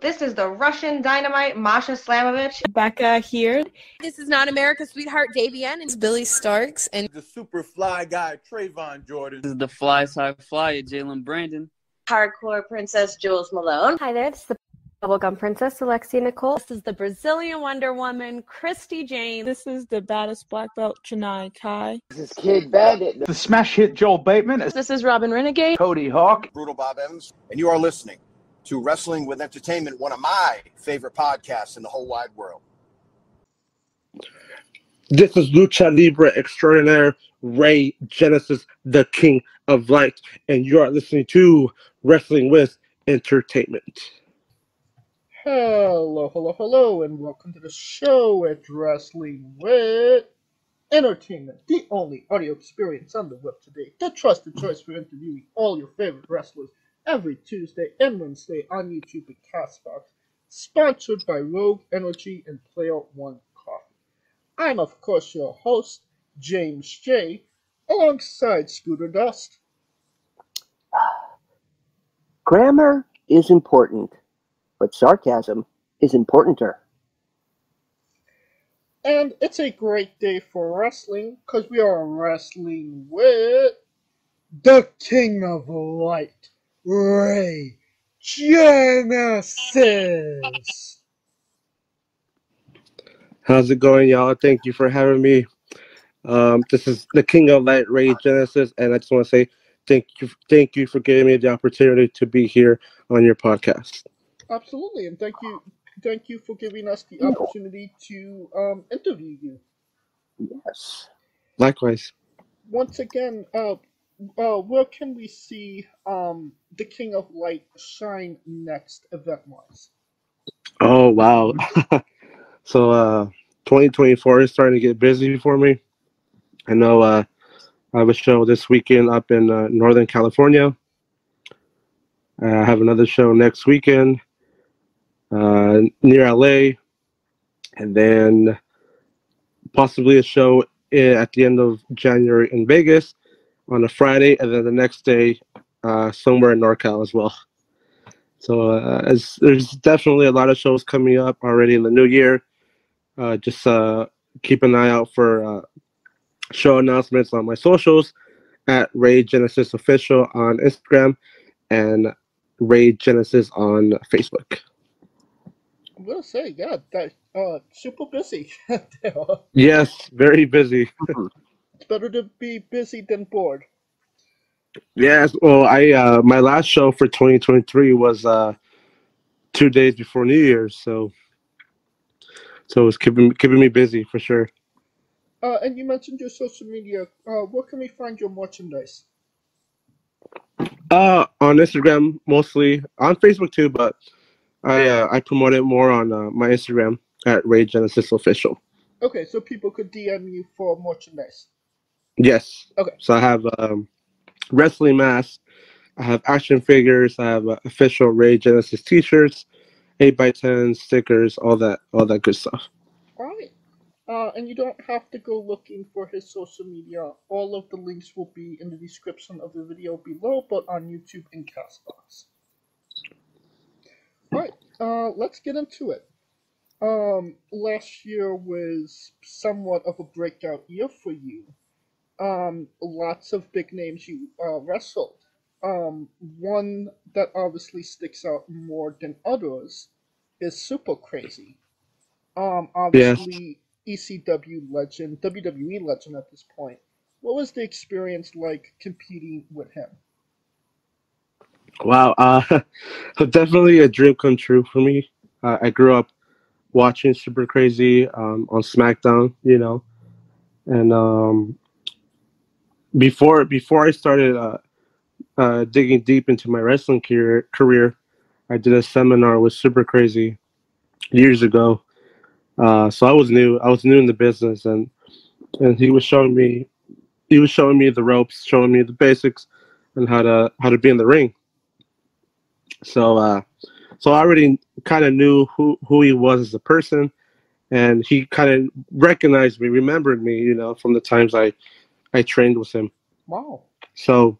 This is the Russian Dynamite, Masha Slamovich. Becca here. This is not America's sweetheart, Davian. It's Billy Starks. And the super fly guy, Trayvon Jordan. This is the fly side flyer, Jalen Brandon. Hardcore Princess, Jules Malone. Hi there, this is the Bubblegum Princess, Alexia Nicole. This is the Brazilian Wonder Woman, Christy James. This is the baddest black belt, Chennai Kai. This is Kid Bandit. The smash hit, Joel Bateman. This is Robin Renegade. Cody Hawk. Brutal Bob Evans. And you are listening to Wrestling with Entertainment, one of my favorite podcasts in the whole wide world. This is Lucha Libre extraordinaire, Rey Genesis, the King of Light, and you are listening to Wrestling with Entertainment. Hello, and welcome to the show at Wrestling with Entertainment, the only audio experience on the web today, the trusted choice for interviewing all your favorite wrestlers every Tuesday and Wednesday on YouTube and Castbox, sponsored by Rogue Energy and Player One Coffee. I'm, of course, your host, James J., alongside Scooter Dust. Grammar is important, but sarcasm is importanter. And it's a great day for wrestling, because we are wrestling with the King of Light, Rey Genesis. How's it going, y'all? Thank you for having me. This is the King of Light, Rey Genesis, and I just want to say thank you for giving me the opportunity to be here on your podcast. Absolutely, and thank you for giving us the opportunity to interview you. Yes. Likewise. Once again, where can we see the King of Light shine next, event-wise? Oh, wow. So, 2024 is starting to get busy for me. I know I have a show this weekend up in Northern California. I have another show next weekend near LA. And then possibly a show at the end of January in Vegas on a Friday. And then the next day somewhere in NorCal as well. So there's definitely a lot of shows coming up already in the new year. Just keep an eye out for show announcements on my socials at Rey Genesis Official on Instagram and Rey Genesis on Facebook. I'm gonna say, yeah, that super busy. Yes, very busy. It's better to be busy than bored. Yes, well, I my last show for 2023 was 2 days before New Year's, so it's keeping me busy for sure. And you mentioned your social media. Where can we find your merchandise? On Instagram mostly, on Facebook too, but I promote it more on my Instagram at Rey Genesis Official. Okay, so people could DM you for merchandise. Yes. Okay. So I have wrestling masks, I have action figures, I have official Rey Genesis T-shirts, 8x10 stickers, all that good stuff. All right. And you don't have to go looking for his social media. All of the links will be in the description of the video below, but on YouTube and Castbox. Alright, let's get into it. Last year was somewhat of a breakout year for you. Lots of big names you wrestled. One that obviously sticks out more than others is Super Crazy. Obviously, ECW legend, WWE legend at this point. What was the experience like competing with him? Wow, definitely a dream come true for me. I grew up watching Super Crazy on SmackDown, and before I started digging deep into my wrestling career, I did a seminar with Super Crazy years ago. So I was new in the business, and he was showing me the ropes, showing me the basics, and how to be in the ring. So I already kind of knew who he was as a person, and he kind of recognized me, remembered me, from the times I trained with him. Wow. So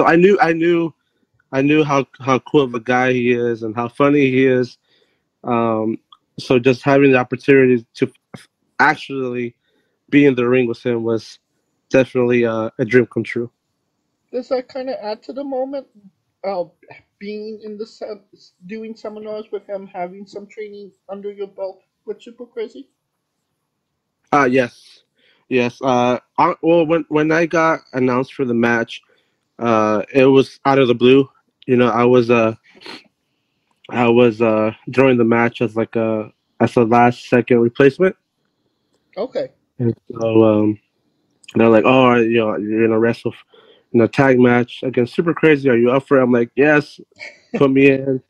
I knew I knew how cool of a guy he is and how funny he is. So just having the opportunity to actually be in the ring with him was definitely a dream come true. Does that kind of add to the moment? Being in the doing seminars with him, having some training under your belt with Super Crazy? Yes, yes. Well, when I got announced for the match, it was out of the blue. You know, I was during the match as like a last second replacement. Okay. And so they're like, "Oh, you're gonna wrestle in a tag match against Super Crazy. Are you up for it?" I'm like, "Yes, put me in."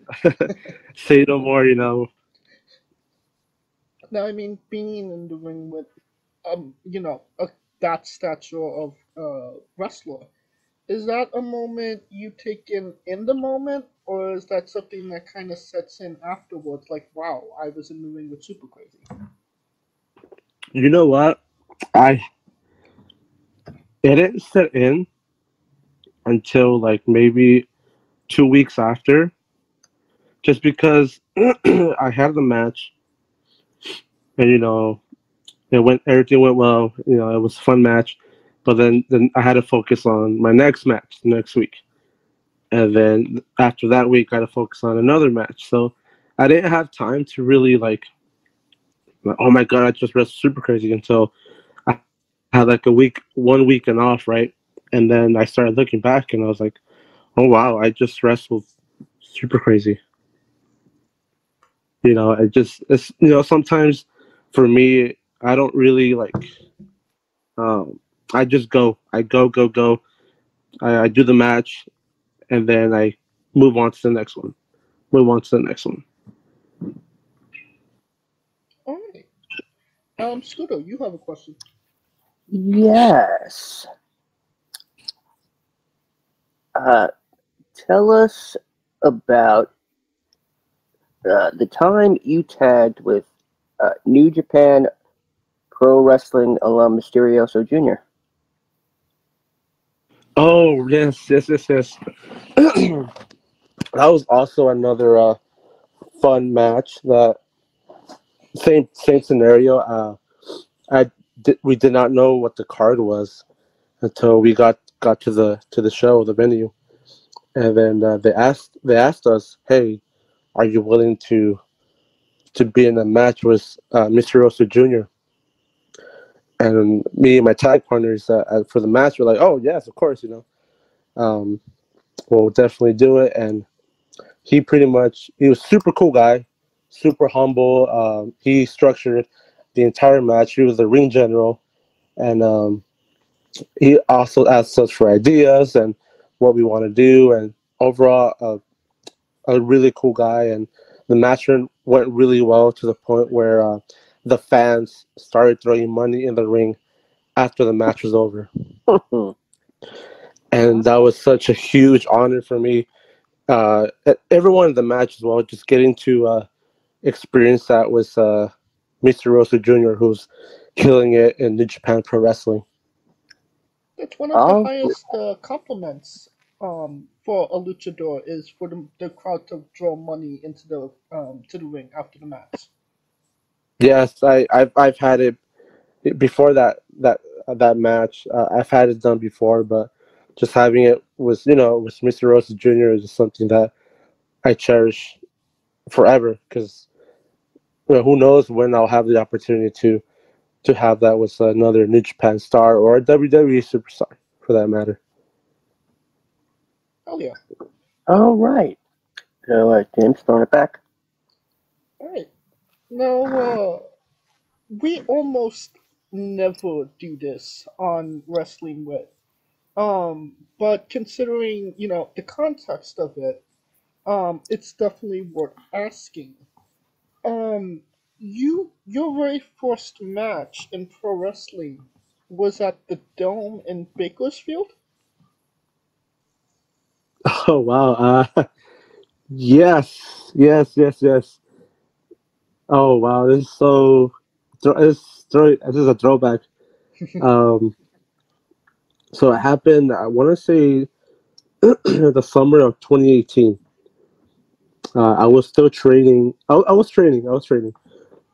Say no more. Now, I mean, being in the ring with, that stature of wrestler, is that a moment you take in the moment, or is that something that kind of sets in afterwards? Like, wow, I was in the ring with Super Crazy. You know what? It didn't set in until like maybe 2 weeks after, just because I had the match, and everything went well. It was a fun match, but then I had to focus on my next match the next week, and then after that week, I had to focus on another match. So I didn't have time to really like, oh my god, I just wrestled Super Crazy until I had like 1 week and off, right? And then I started looking back, and I was like, oh wow, I just wrestled Super Crazy. Sometimes for me, I don't really like. I just go. I go. I do the match, and then I move on to the next one. Move on to the next one. All right. Scooter, you have a question. Yes. Tell us about the time you tagged with New Japan Pro Wrestling alum Misterioso Jr. Oh yes. That was also another fun match. That same scenario. We did not know what the card was until we got to the show, the venue, and then they asked us, "Hey, are you willing to be in a match with Misterioso Jr.?" And me and my tag partners for the match were like, "Oh yes, of course, we'll definitely do it." And he was a super cool guy, super humble. He structured the entire match. He was the ring general, and he also asked us for ideas and what we want to do. And overall, a really cool guy. And the match went really well to the point where the fans started throwing money in the ring after the match was over. And that was such a huge honor for me. Everyone in the match as well, just getting to experience that with Misterioso Jr., who's killing it in New Japan Pro Wrestling. That's one of the highest compliments for a luchador, is for the crowd to draw money into the to the ring after the match. Yes, I've had it before that match. I've had it done before, but just having it with Misterioso Jr. is just something that I cherish forever, because who knows when I'll have the opportunity to have that with another New Japan star or a WWE superstar, for that matter. Oh yeah. All right. So Tim's throwing it back. All right. Now, we almost never do this on Wrestling With. But considering, the context of it, it's definitely worth asking. Your very first match in pro wrestling was at the Dome in Bakersfield? Oh wow! Yes. Oh wow! This is so. This is a throwback. So it happened. I want to say the summer of 2018. I was still training. I was training.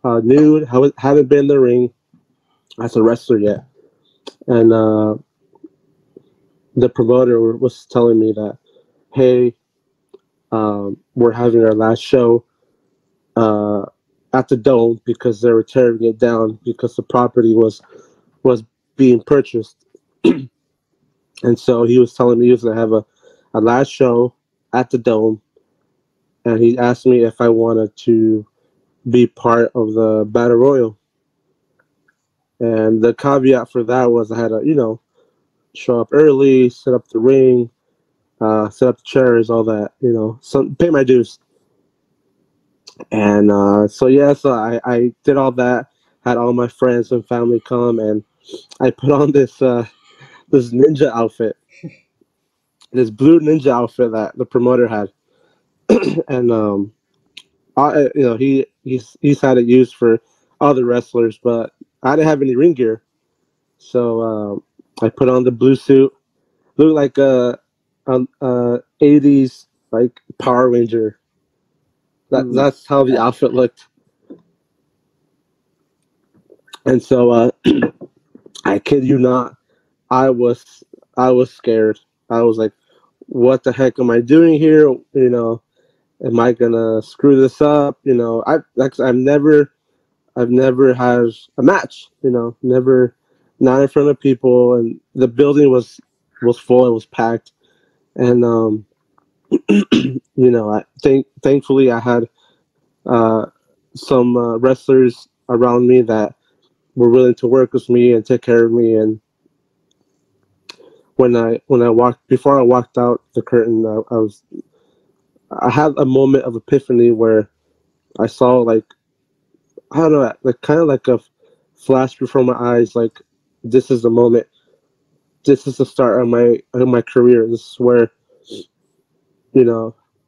Nude. Haven't been in the ring as a wrestler yet. And the promoter was telling me that, hey, we're having our last show at the Dome because they were tearing it down because the property was being purchased. And so he was telling me he was going to have a last show at the Dome. And he asked me if I wanted to be part of the Battle Royal. And the caveat for that was I had to, show up early, set up the ring, set up the chairs, all that, pay my dues. And so I did all that, had all my friends and family come, and I put on this ninja outfit, this blue ninja outfit that the promoter had. And he's had it used for other wrestlers, but I didn't have any ring gear, so I put on the blue suit, looked like a 80s like Power Ranger. That's how the outfit looked, and so I kid you not, I was scared. I was like, "What the heck am I doing here? Am I gonna screw this up? I've never had a match. Never, not in front of people, and the building was full. It was packed, and thankfully I had some wrestlers around me that were willing to work with me and take care of me. And when I walked before I walked out the curtain, I had a moment of epiphany where I saw, like, I don't know, like kind of like a flash before my eyes. Like, this is the moment. This is the start of my career. This is where,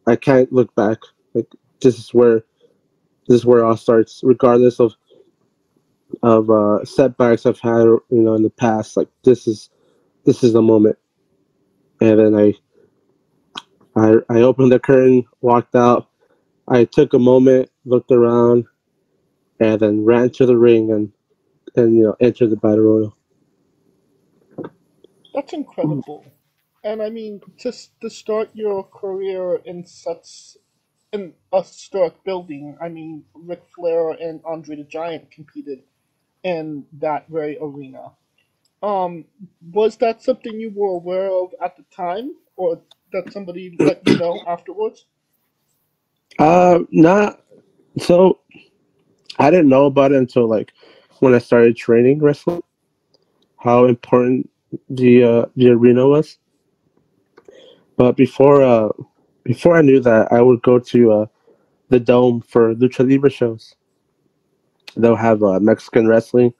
I can't look back. Like, this is where it all starts, regardless of setbacks I've had, in the past. Like, this is the moment. And then I opened the curtain, walked out. I took a moment, looked around, and then ran to the ring and entered the Battle Royal. That's incredible. And I mean, to start your career in a historic building, I mean, Ric Flair and Andre the Giant competed in that very arena. Was that something you were aware of at the time, or that somebody let you know afterwards? Not so. I didn't know about it until, like, when I started training wrestling, how important the arena was. But before I knew that, I would go to the Dome for lucha libre shows. They'll have Mexican wrestling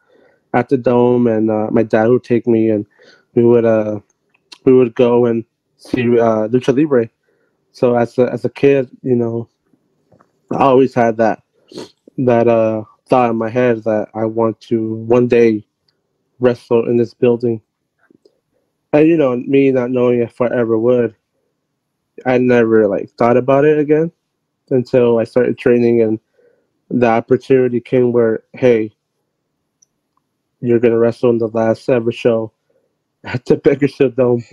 at the Dome, and my dad would take me, and we would go and see lucha libre. So as a kid, I always had that thought in my head that I want to one day wrestle in this building. And me not knowing if I ever would, I never like thought about it again until I started training, and the opportunity came where, hey, you're gonna wrestle in the last ever show at the Bakersfield Dome,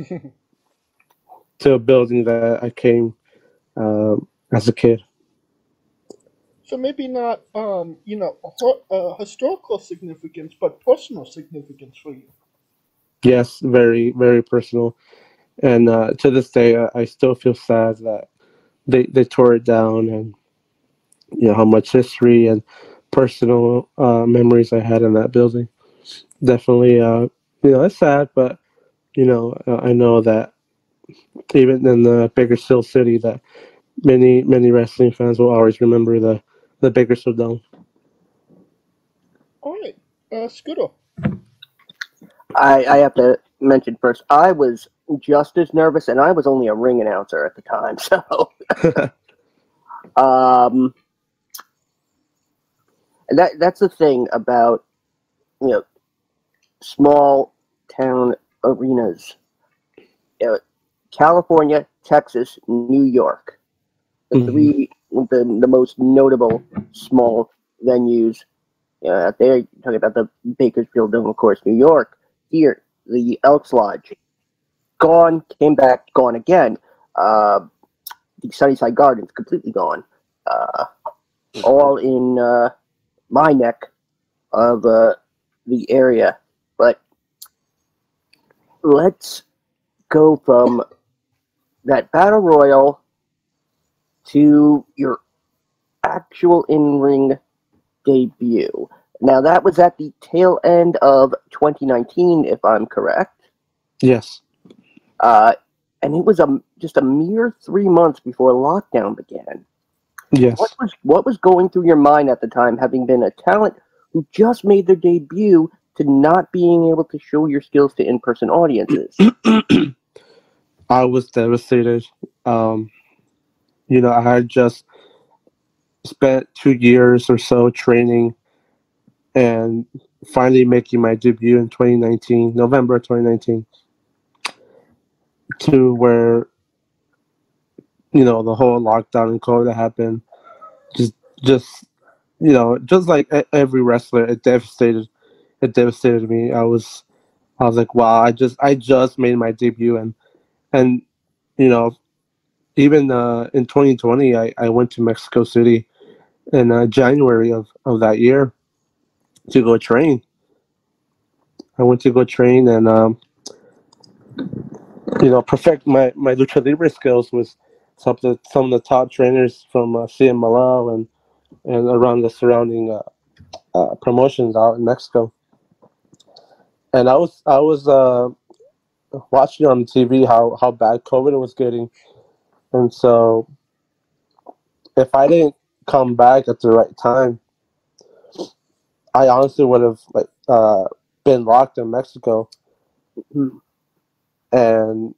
to a building that I came as a kid. So maybe not, historical significance, but personal significance for you. Yes, very, very personal. And to this day, I still feel sad that they tore it down, and how much history and personal memories I had in that building. Definitely, it's sad, but I know that even in the Bakersfield city, that many wrestling fans will always remember the Bakersfield Dome. All right, Scooter. I have to mention first, I was just as nervous, and I was only a ring announcer at the time, so that's the thing about small town arenas. California, Texas, New York. The three, the most notable small venues out there. You're talking about the Bakersfield Dome, of course, New York. Here, the Elks Lodge. Gone, came back, gone again. The Sunnyside Gardens, completely gone. All in my neck of the area. But let's go from that Battle Royal to your actual in-ring debut. Now, that was at the tail end of 2019, if I'm correct. Yes. And it was just a mere 3 months before lockdown began. Yes. What was going through your mind at the time, having been a talent who just made their debut, to not being able to show your skills to in-person audiences? I was devastated. I had just spent 2 years or so training and finally making my debut in 2019, November 2019, to where, the whole lockdown and COVID happened. Just like every wrestler, it devastated me. I was like, wow, I just made my debut, and even in 2020, I went to Mexico City in January of that year to go train. I went to go train and perfect my lucha libre skills with some of the top trainers from CMLL and around the surrounding promotions out in Mexico. And I was watching on TV how bad COVID was getting, and so if I didn't come back at the right time, I honestly would have been locked in Mexico. And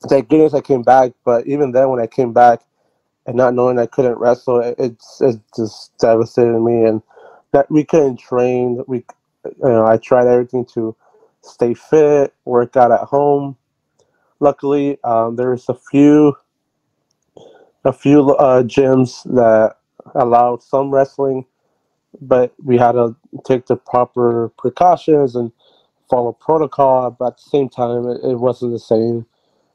thank goodness I came back. But even then, when I came back and not knowing I couldn't wrestle, it just devastated me, and that we couldn't train. I tried everything to stay fit, work out at home. Luckily, there was a few gyms that allowed some wrestling, but we had to take the proper precautions and follow protocol. But at the same time, it wasn't the same,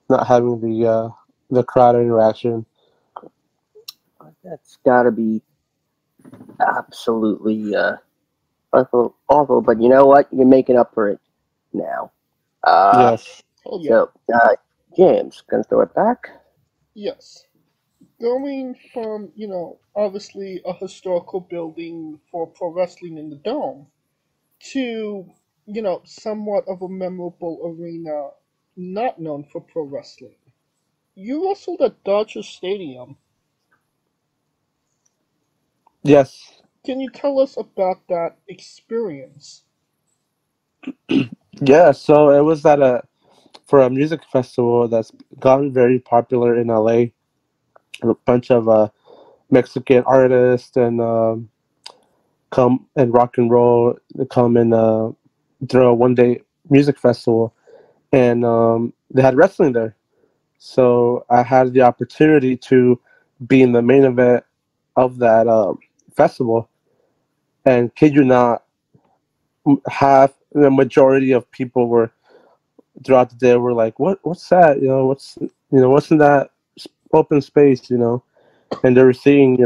not having the crowd interaction. That's got to be absolutely awful. But you know what? You're making up for it now. Yes. Oh, yeah. So, James, gonna throw it back? Yes. Going from, obviously a historical building for pro wrestling in the Dome to, somewhat of a memorable arena not known for pro wrestling. You wrestled at Dodger Stadium. Yes. Can you tell us about that experience? Yeah, so it was for a music festival that's gotten very popular in LA. A bunch of Mexican artists and come and rock and roll come and throw a 1-day music festival, and they had wrestling there. So I had the opportunity to be in the main event of that festival, and kid you not, half the majority of people were throughout the day were like, what's that? What's in that open space? And they were seeing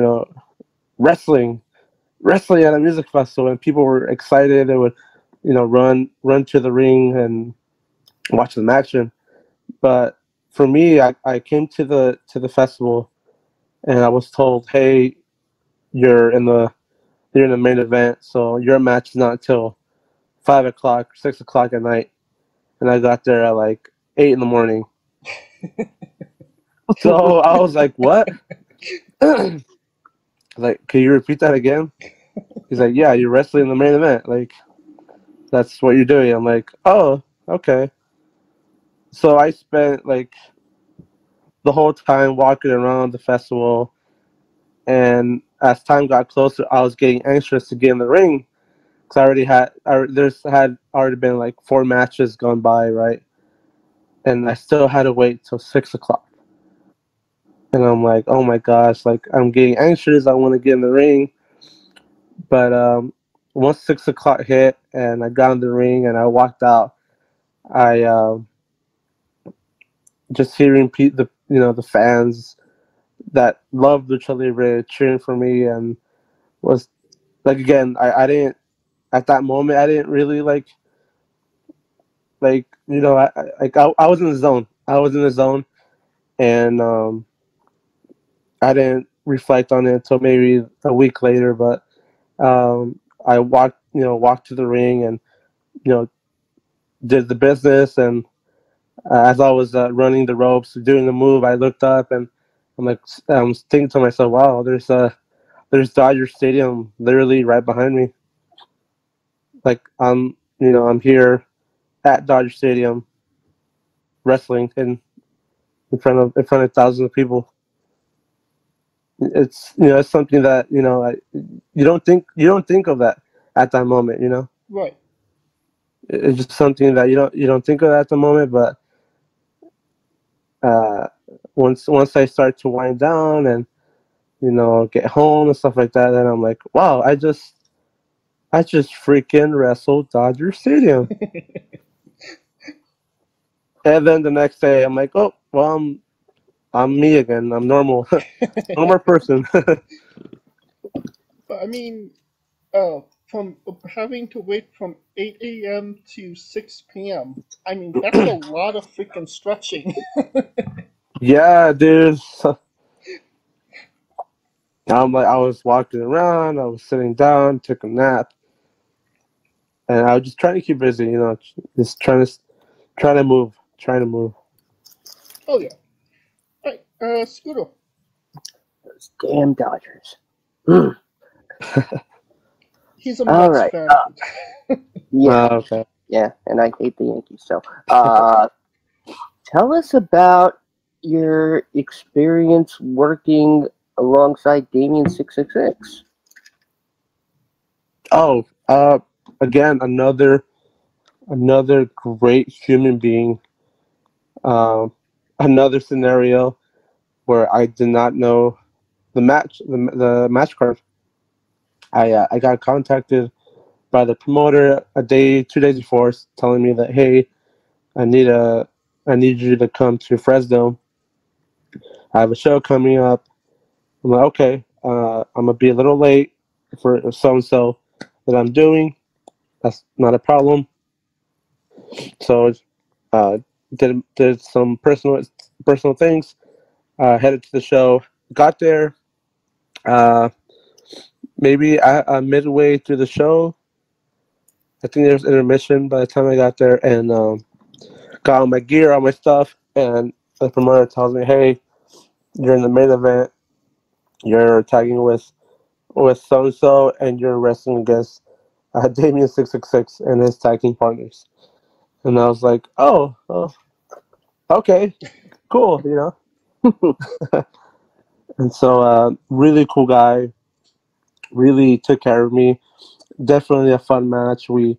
wrestling at a music festival, and people were excited. They would run to the ring and watch the action. But for me, I came to the festival, and I was told, hey, you're in the main event, so your match is not until 5 o'clock, 6 o'clock at night. And I got there at like 8 in the morning. So I was like, what? Like, can you repeat that again? He's like, yeah, you're wrestling in the main event. Like, that's what you're doing. I'm like, oh, okay. So I spent like the whole time walking around the festival, and as time got closer, I was getting anxious to get in the ring because I already had already been like 4 matches gone by, right? and I still had to wait till 6 o'clock. And I'm like, oh my gosh, like I'm getting anxious. I want to get in the ring. But once 6 o'clock hit and I got in the ring and I walked out, I just hearing the fans that loved Lucha Libre cheering for me, and was like, again, I didn't, at that moment, I didn't really I was in the zone. I was in the zone, and I didn't reflect on it until maybe a week later. But I walked to the ring and did the business. And as I was running the ropes, doing the move, I looked up and I'm thinking to myself, wow, there's Dodger Stadium literally right behind me. Like I'm here at Dodger Stadium wrestling in front of thousands of people. It's it's something that you don't think of that at that moment. Right. It's just something that you don't think of at the moment, but once I start to wind down and get home and stuff like that, then I'm like, wow, I just freaking wrestled Dodger Stadium. And then the next day, I'm like, oh, well, I'm me again. I'm normal, normal person. But I mean, from having to wait from 8 a.m. to 6 p.m., I mean, that's a lot of freaking stretching. Yeah, dude. I was walking around, I was sitting down, took a nap, and I was just trying to keep busy, just trying to move. Oh, yeah. Right, Scooter. Those damn Dodgers. He's a Mets fan. Yeah. Okay. Yeah, and I hate the Yankees. So, tell us about your experience working alongside Damien 666. Oh, again, another great human being. Another scenario where I did not know the match card. I got contacted by the promoter 2 days before, telling me that, hey, I need you to come to Fresno. I have a show coming up. I'm like, okay, I'm gonna be a little late for so and so that I'm doing. That's not a problem. So, did some personal things. Headed to the show. Got there. Maybe midway through the show. I think there was intermission by the time I got there, and got all my gear, all my stuff, and the promoter tells me, "Hey, you're in the main event. You're tagging with so and so, and you're wrestling against Damien 666 and his tag team partners." And I was like, "Oh, okay, cool," And so, really cool guy. Really took care of me. Definitely a fun match. We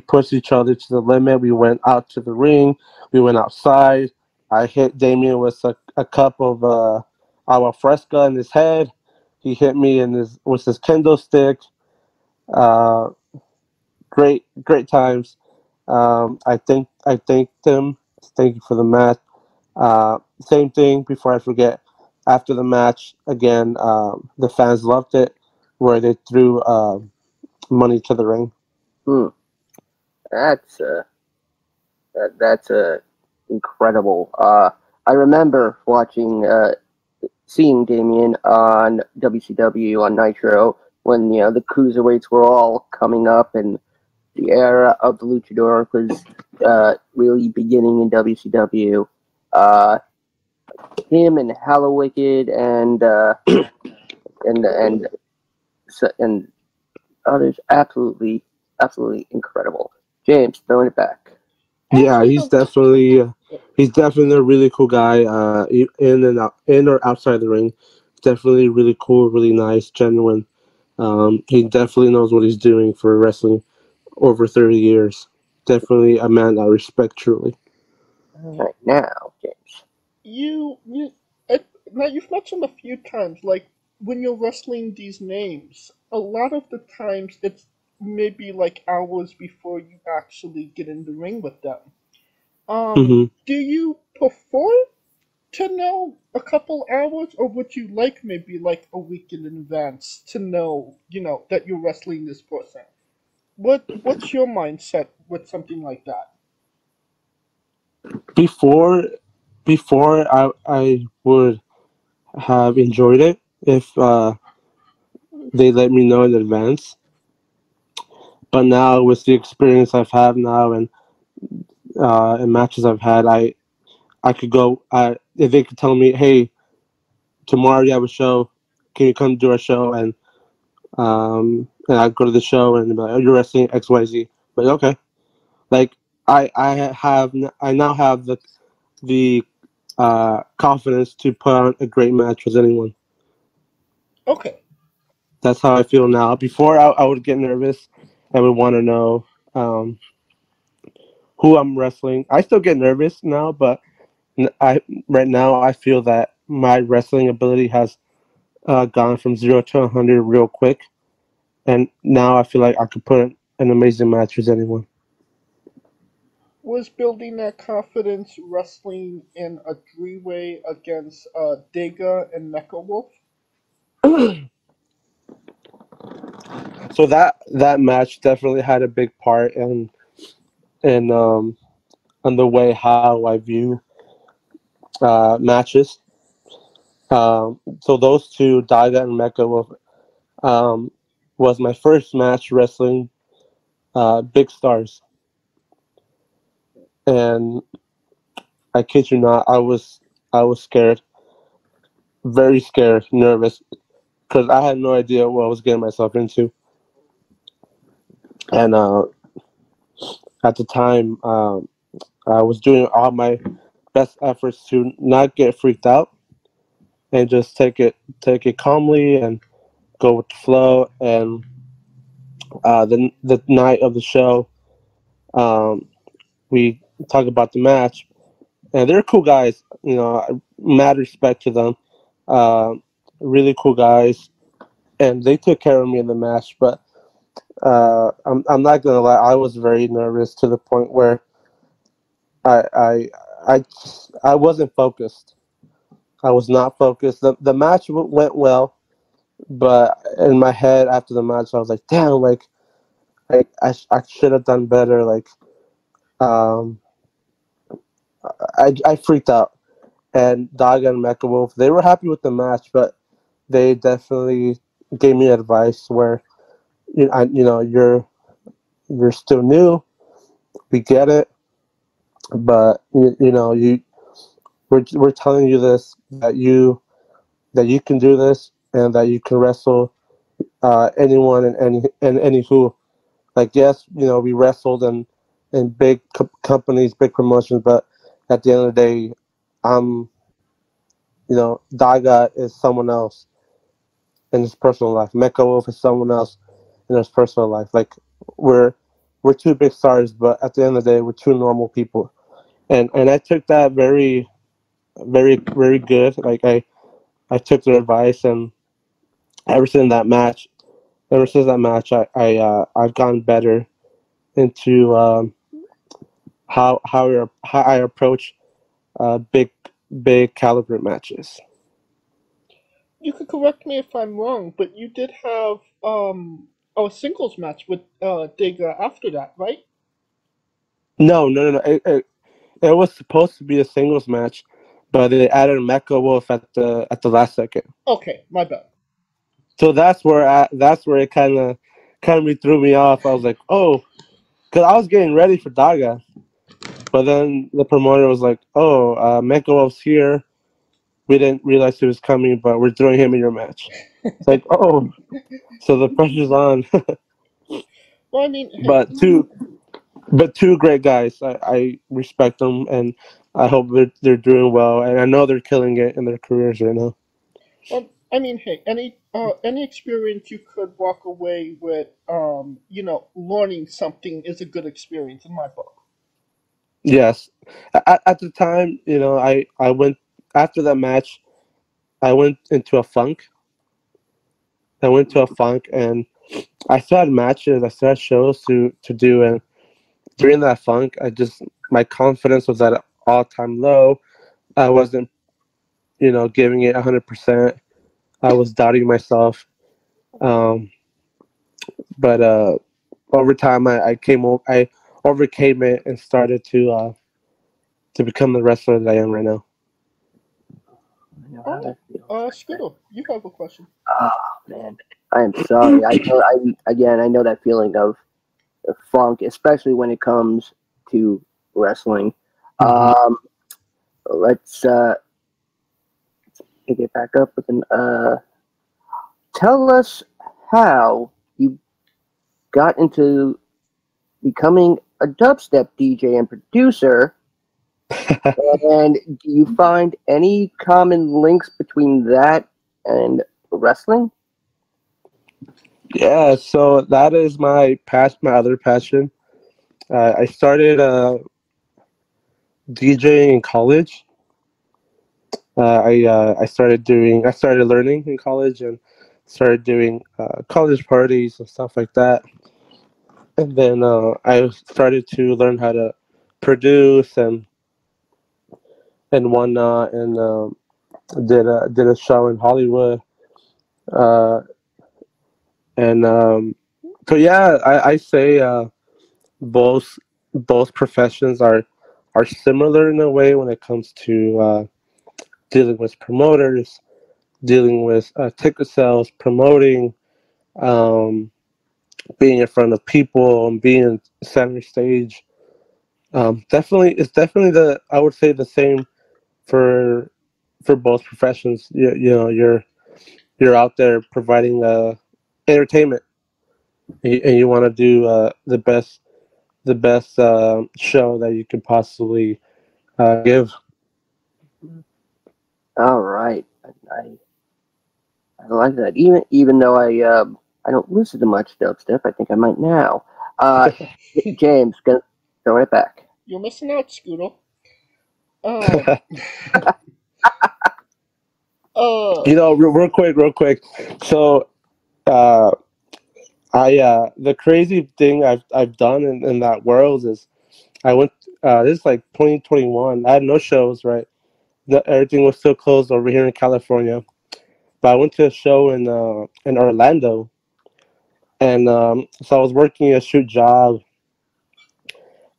pushed each other to the limit. We went out to the ring. We went outside. I hit Damien with a cup of agua fresca in his head. He hit me with his kendo stick. Great times. I thanked him. Thank you for the match. Same thing. Before I forget, after the match, again, the fans loved it, where they threw money to the ring. That's incredible. I remember seeing Damien on WCW on Nitro when the cruiserweights were all coming up and the era of the luchador was really beginning in WCW. Him and Hallowicked and others, absolutely incredible. James, throwing it back. Yeah, he's definitely a really cool guy. In or outside the ring, definitely really cool, really nice, genuine. He definitely knows what he's doing for wrestling over 30 years. Definitely a man I respect truly. All right, now, James. Now you've mentioned a few times, like when you're wrestling these names, a lot of the times it's maybe like hours before you actually get in the ring with them. Hmm. Do you prefer to know a couple hours, or would you like maybe like a week in advance to know, that you're wrestling this person? What's your mindset with something like that? Before, I would have enjoyed it if they let me know in advance. But now, with the experience I've had now and matches I've had, I could go. If they could tell me, "Hey, tomorrow you have a show. Can you come do our show?" And I go to the show and they're like, "Oh, you're wrestling XYZ." But okay, like I now have the confidence to put on a great match with anyone. Okay. That's how I feel now. Before I would get nervous and would want to know um, who I'm wrestling. I still get nervous now, but I right now I feel that my wrestling ability has gone from 0 to 100 real quick, and now I feel like I could put an amazing match with anyone. Was building that confidence wrestling in a three-way against Dega and Mecha Wolf? So that match definitely had a big part in the way how I view matches. So those two, Dega and Mecha Wolf, um, was my first match wrestling big stars, and I kid you not, I was scared, very scared, nervous, because I had no idea what I was getting myself into, and at the time, I was doing all my best efforts to not get freaked out and just take it calmly and go with the flow. And the night of the show, um, we talk about the match, and they're cool guys. Mad respect to them. Uh, really cool guys, and they took care of me in the match. But I'm not gonna lie, I was very nervous to the point where I I I, I wasn't focused. I was not focused. The match went well, but in my head after the match, I was like, damn, like I should have done better. Like um, I freaked out. And Dog and Mecha Wolf, they were happy with the match, but they definitely gave me advice where you're still new. We get it, but we're telling you this that you can do this and that you can wrestle anyone and any who. Like, yes, we wrestled in big companies, big promotions, but at the end of the day, I'm Daga is someone else in his personal life. Mecha Wolf is someone else in his personal life. Like, we're we're two big stars, but at the end of the day, we're two normal people. And I took that very, very, very good. Like, I took their advice, and ever since that match, I've gotten better into how I approach big caliber matches. You could correct me if I'm wrong, but you did have a singles match with Dega after that, right? No, no, no, no. It was supposed to be a singles match, but they added Mecha Wolf at the last second. Okay, my bad. So that's where it kind of threw me off. I was like, oh, because I was getting ready for Daga, but then the promoter was like, oh, Mecha Wolf's here. We didn't realize he was coming, but we're throwing him in your match. It's like, oh, so the pressure's on. Well, I mean, hey, but two great guys. I respect them, and I hope they're doing well, and I know they're killing it in their careers right now. any experience you could walk away with, learning something is a good experience in my book. Yes. At the time, I went after that match. I went into a funk. And I still had matches. I still had shows to do, and during that funk, my confidence was at an all-time low. I wasn't, giving it 100%. I was doubting myself. Um, but over time, I overcame it and started to become the wrestler that I am right now. Scooter, you have a question. Oh man, I am sorry. I know that feeling of funk, especially when it comes to wrestling. Mm-hmm. Let's pick it back up with tell us how you got into becoming a dubstep DJ and producer. And do you find any common links between that and wrestling? Yeah, so that is my other passion. I started DJing in college. I started learning in college and started doing college parties and stuff like that. And then I started to learn how to produce and whatnot, and did a show in Hollywood. Uh, and so yeah, I say both professions are similar in a way when it comes to dealing with promoters, dealing with ticket sales, promoting, um, being in front of people, and being center stage. It's definitely I would say the same for both professions. You're out there providing entertainment, and you want to do the best show that you could possibly give. All right, I like that. Even though I don't listen to much dubstep, I think I might now. James, go right back. You're missing out, Scooter. Real quick. So, the crazy thing I've done in that world is I went. This is like 2021. I had no shows, right? Everything was still closed over here in California. But I went to a show in Orlando, and so I was working a shoot job,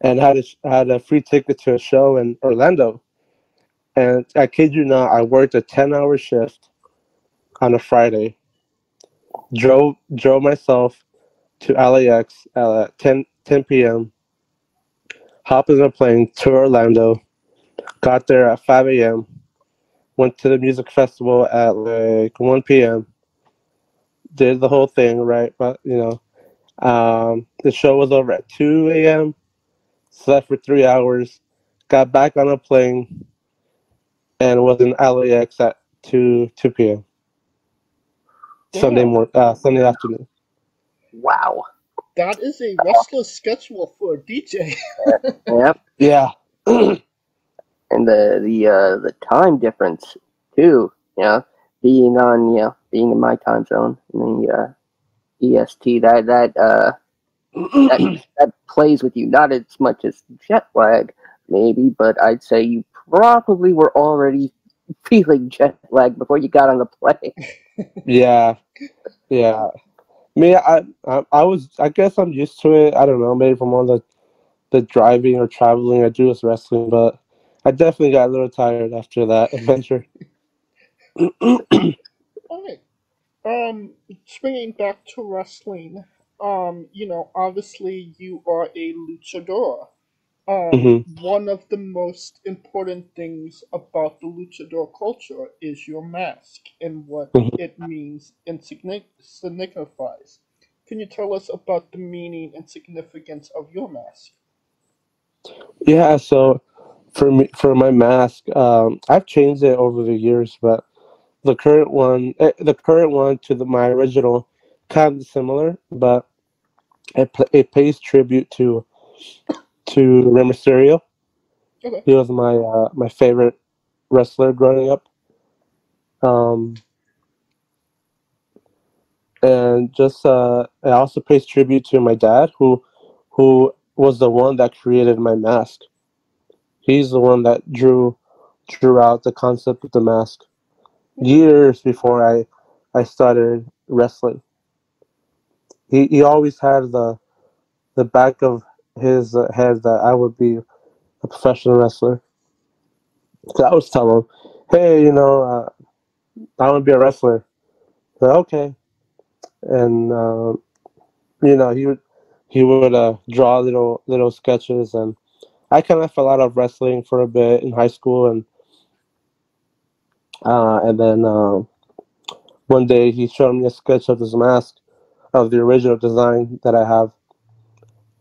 and had a free ticket to a show in Orlando. And I kid you not, I worked a 10-hour shift on a Friday. Drove myself to LAX at 10 p.m. Hopped in a plane to Orlando. Got there at 5 a.m. Went to the music festival at like 1 p.m. Did the whole thing, right? But the show was over at 2 a.m. Slept for 3 hours. Got back on a plane and was in LAX at 2 p.m. Sunday afternoon. Wow. That is a wrestler's schedule for a DJ. Yep. Yeah. And the time difference too. Being in my time zone in the EST, that plays with you. Not as much as jet lag, maybe, but I'd say you probably were already feeling jet lag before you got on the plane. Yeah. I mean, I guess I'm used to it. I don't know, maybe from all the driving or traveling I do with wrestling, but I definitely got a little tired after that adventure. All right. Swinging back to wrestling. Obviously you are a luchador. One of the most important things about the luchador culture is your mask and what it means and signifies. Can you tell us about the meaning and significance of your mask? Yeah, so for my mask, I've changed it over the years, but the current one to my original, kind of similar, but it pays tribute to Rey Mysterio. Okay. He was my favorite wrestler growing up. And just it also pays tribute to my dad, who was the one that created my mask. He's the one that drew out the concept of the mask years before I started wrestling. He always had the back of his head that I would be a professional wrestler. So I was telling him, hey, I want to be a wrestler. So, okay, and he would draw little sketches, and I kind of fell out of wrestling for a bit in high school, and then one day he showed me a sketch of his mask of the original design that I have,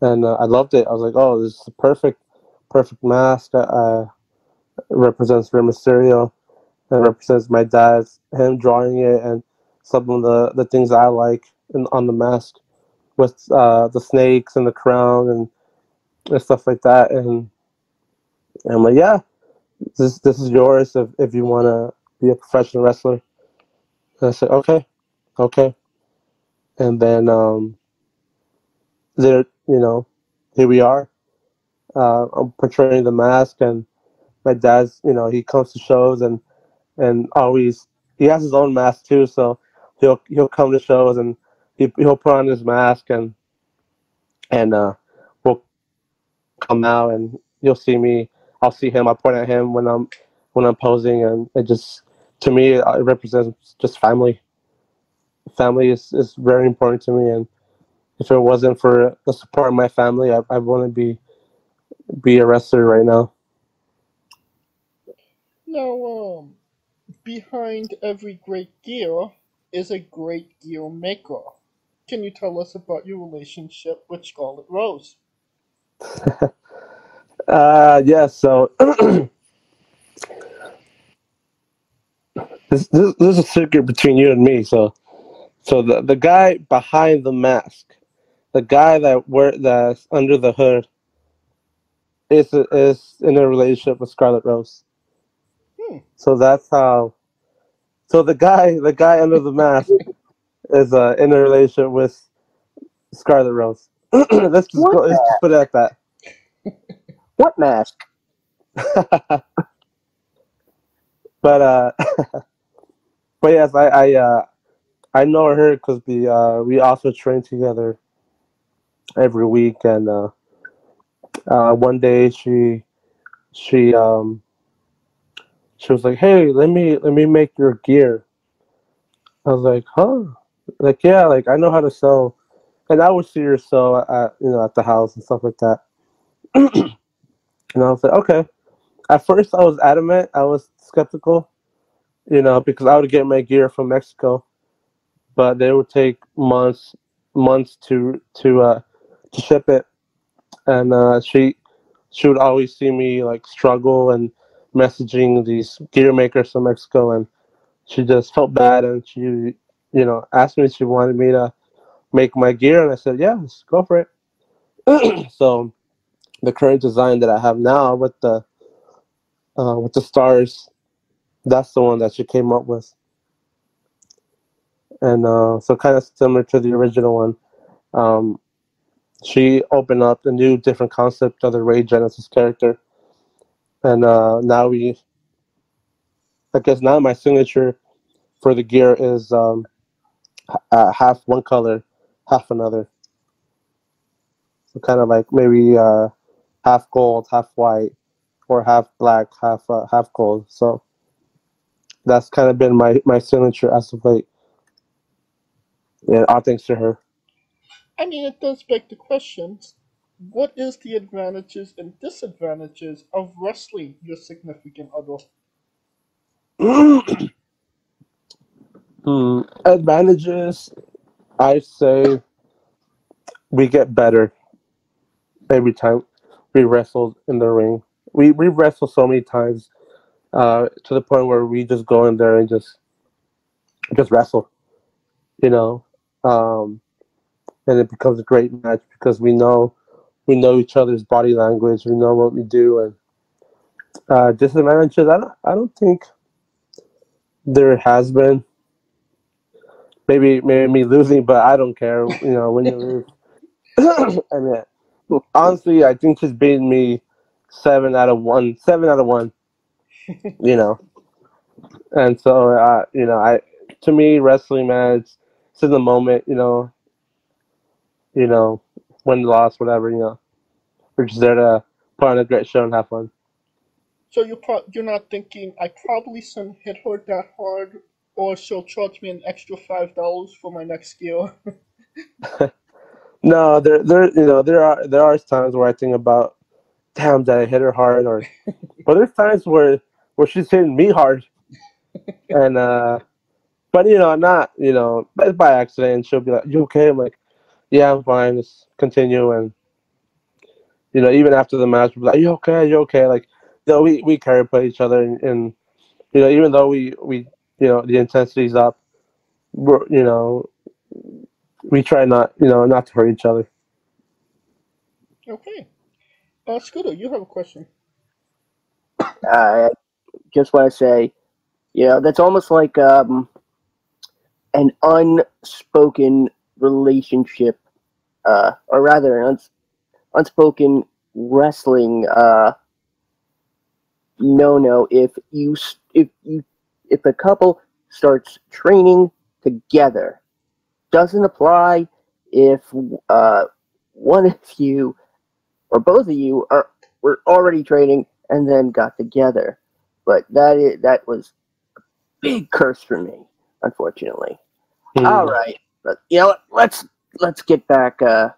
and I loved it. I was like, oh, this is a perfect mask. It represents Rey Mysterio, and represents my dad's him drawing it, and some of the things I like on the mask with the snakes and the crown and stuff like that, and I'm like, yeah, this is yours if you want to be a professional wrestler. And I said, okay. And then there, here we are. I'm portraying the mask, and my dad's, he comes to shows and always he has his own mask too. So he'll come to shows and he'll put on his mask and we'll come out and you'll see me. I'll see him. I'll point at him when I'm posing, and it just to me it represents just family. Family is very important to me, and if it wasn't for the support of my family, I wouldn't be a wrestler right now. Now, behind every great gear is a great gear maker. Can you tell us about your relationship with Scarlett Rose? Yeah. So this is a secret between you and me. So the guy behind the mask, the guy that's under the hood, is in a relationship with Scarlett Rose. So that's how. So the guy under the mask is in a relationship with Scarlett Rose. Let's just What go. Let's just put it at that. What mask? But but yes, I know her because we also train together every week, and one day she she was like, "Hey, let me make your gear." I was like, "Huh?" Like, yeah, like I know how to sew, and I would see her sew at the house and stuff like that. And I was like, okay. At first, I was adamant. I was skeptical, because I would get my gear from Mexico, but they would take months to ship it, and she would always see me like struggle and messaging these gear makers from Mexico, and she just felt bad, and she asked me if she wanted me to make my gear, and I said, yeah, let's go for it. So the current design that I have now with the stars, that's the one that she came up with, and so kind of similar to the original one. Um, she opened up a new, different concept of the Rey Genesis character, and I guess now my signature for the gear is half one color, half another. So kind of like maybe half gold, half white, or half black, half gold. So that's kind of been my signature as of late. Yeah, all thanks to her. I mean, it does beg the questions. What is the advantages and disadvantages of wrestling your significant other? Advantages, I say we get better every time we wrestle in the ring. We wrestle so many times to the point where we just go in there and just wrestle, you know, um, and it becomes a great match because we know each other's body language, we know what we do, Disadvantages? I don't think there has been. Maybe me losing, but I don't care. You know, when you lose. I mean, honestly, I think she's beaten me 7 out of 1. 7 out of 1. You know, and so you know, to me, wrestling, man, it's in the moment. You know, win, loss, whatever. You know, we're just there to put on a great show and have fun. So you're not thinking I probably shouldn't hit her that hard, or she'll charge me an extra $5 for my next skill. No, there are times where I think about, damn, did I hit her hard, but there's times where she's hitting me hard, and but not by accident. And she'll be like, "You okay?" I'm like, "Yeah, I'm fine. Just continue." And even after the match, we'll be like, "You okay? You okay?" Like, we carry play each other, and even though we the intensity's up, we try not to hurt each other. Okay. Scooter, you have a question. I just want to say, that's almost like an unspoken relationship, or rather, an unspoken wrestling no. If a couple starts training together, doesn't apply if one of you or both of you were already training and then got together. But that was a big curse for me, unfortunately. All right, but let's get back to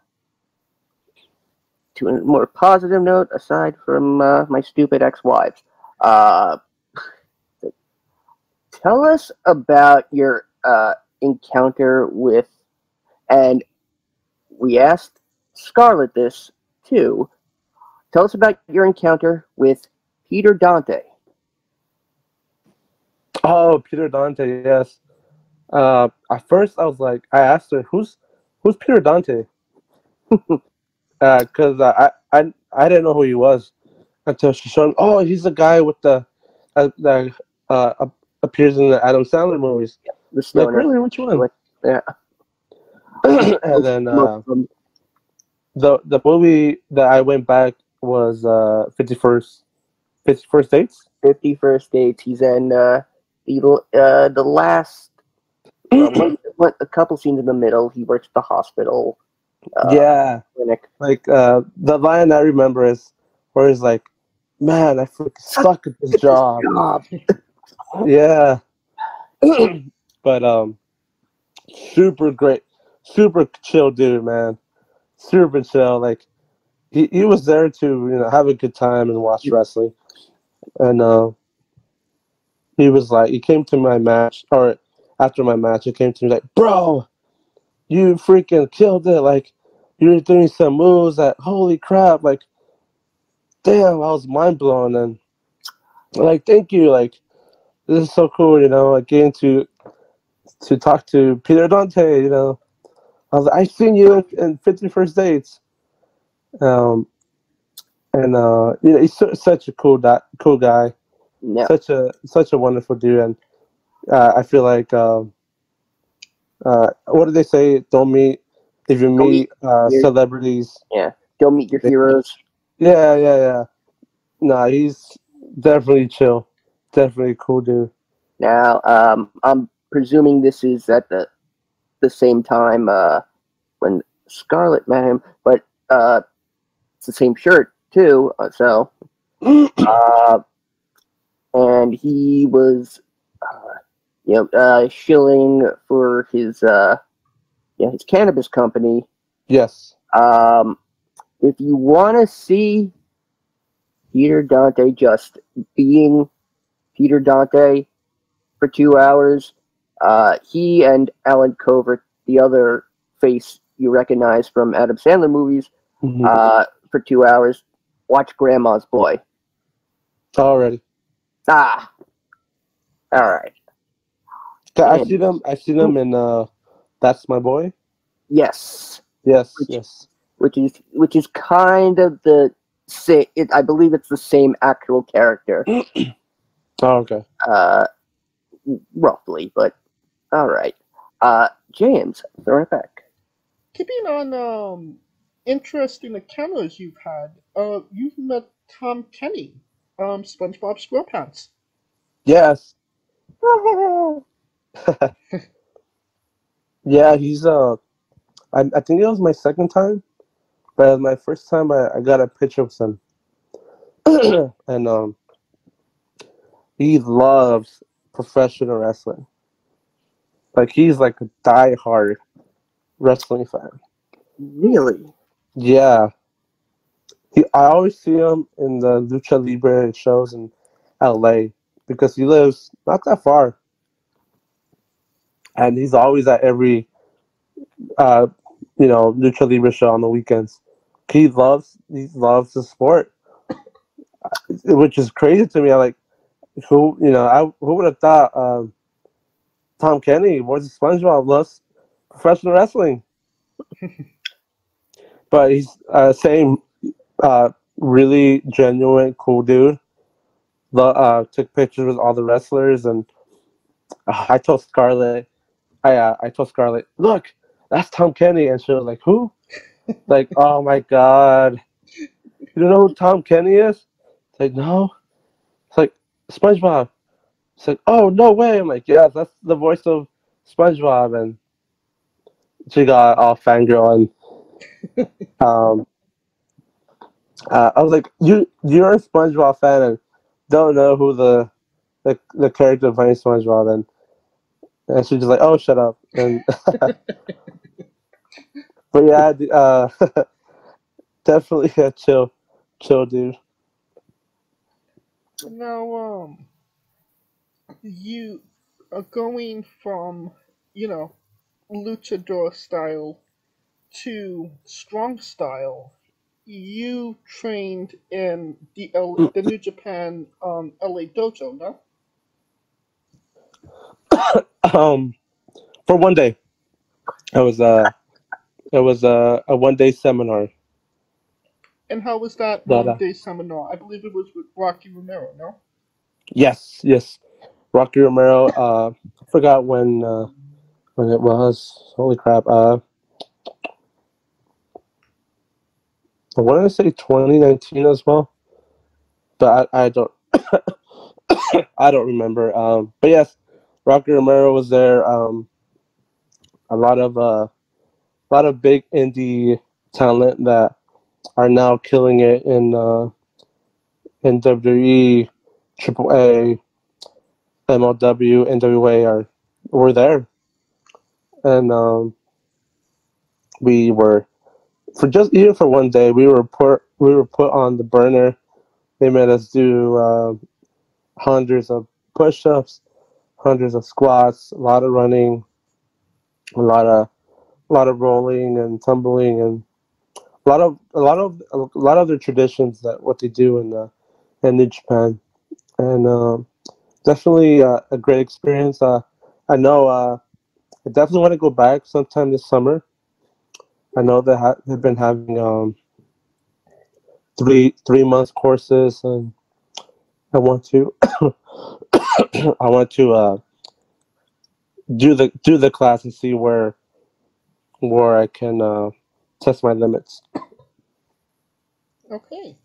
a more positive note. Aside from my stupid ex-wives, tell us about your encounter with, and we asked Scarlett this too. Tell us about your encounter with Peter Dante. Oh, Peter Dante, yes. At first, I was like, I asked her, "Who's Peter Dante?" Because I didn't know who he was until she showed me. Oh, he's the guy with that appears in the Adam Sandler movies. Yeah, the stoner. Like, really, which one? Yeah. And then the movie that I went back was 51st Dates. 51st Dates. He's in the last a couple scenes in the middle. He works at the hospital. Clinic. Like the line I remember is where he's like, "Man, I freaking suck at this job." Yeah. But super great, super chill dude, man. Super chill. Like he was there to have a good time and watch wrestling, and he came to my match, or after my match, he came to me like, "Bro, you freaking killed it! Like you were doing some moves that, holy crap! Like, damn, I was mind blown." And like, thank you. Like, this is so cool. Like getting to talk to Peter Dante. I was like, I seen you in 51st Dates. And he's such a cool guy. Yeah. Such a wonderful dude, and I feel like what do they say? Don't meet if you meet celebrities. Yeah, don't meet your heroes. Yeah. Nah, he's definitely chill. Definitely a cool dude. Now, I'm presuming this is at the same time when Scarlett met him, but it's the same shirt too. And he was, shilling for his cannabis company. Yes. If you want to see Peter Dante just being Peter Dante for 2 hours, he and Alan Covert, the other face you recognize from Adam Sandler movies, for 2 hours, watch Grandma's Boy. Already. All right. I see them in That's My Boy. Yes. Yes. Which is kind of the I believe it's the same actual character. Oh, okay. Roughly, but all right. James, throw it back. Keeping on interesting encounters you've had, you've met Tom Kenny, SpongeBob SquarePants. Yes. Yeah, he's I think it was my second time, but it was my first time I got a picture with him. And he loves professional wrestling. Like he's like a die-hard wrestling fan. Really? Yeah. I always see him in the Lucha Libre shows in LA because he lives not that far. And he's always at every Lucha Libre show on the weekends. He loves the sport, which is crazy to me. Who would have thought Tom Kenny, voice of SpongeBob, loves professional wrestling? But he's same really genuine, cool dude. Took pictures with all the wrestlers, and I told Scarlett, look, that's Tom Kenny, and she was like, who? Like, oh my god, you don't know who Tom Kenny is? It's like, no. It's like SpongeBob. It's like, oh no way. I'm like, yeah, that's the voice of SpongeBob, and she got all fangirl, and I was like, you're a SpongeBob fan and don't know who the character behind SpongeBob, and she's just like, oh, shut up. And but yeah, definitely a chill dude. Now, you are going from, luchador style to strong style. You trained in the New Japan LA dojo, no? For one day, it was a 1-day seminar. And how was that one-day seminar? I believe it was with Rocky Romero, no? Yes, Rocky Romero. I forgot when it was. Holy crap! I wanted to say 2019 as well, but I don't I don't remember. But yes, Rocky Romero was there. A lot of big indie talent that are now killing it in WWE, AAA, MLW, NWA were there, and we were even for one day we were put on the burner. They made us do hundreds of push-ups, hundreds of squats, a lot of running, a lot of rolling and tumbling, and a lot of the traditions that what they do in New Japan, and definitely a great experience. I know I definitely want to go back sometime this summer. I know they've been having 3 month courses, and I want to do the class and see where I can test my limits. Okay.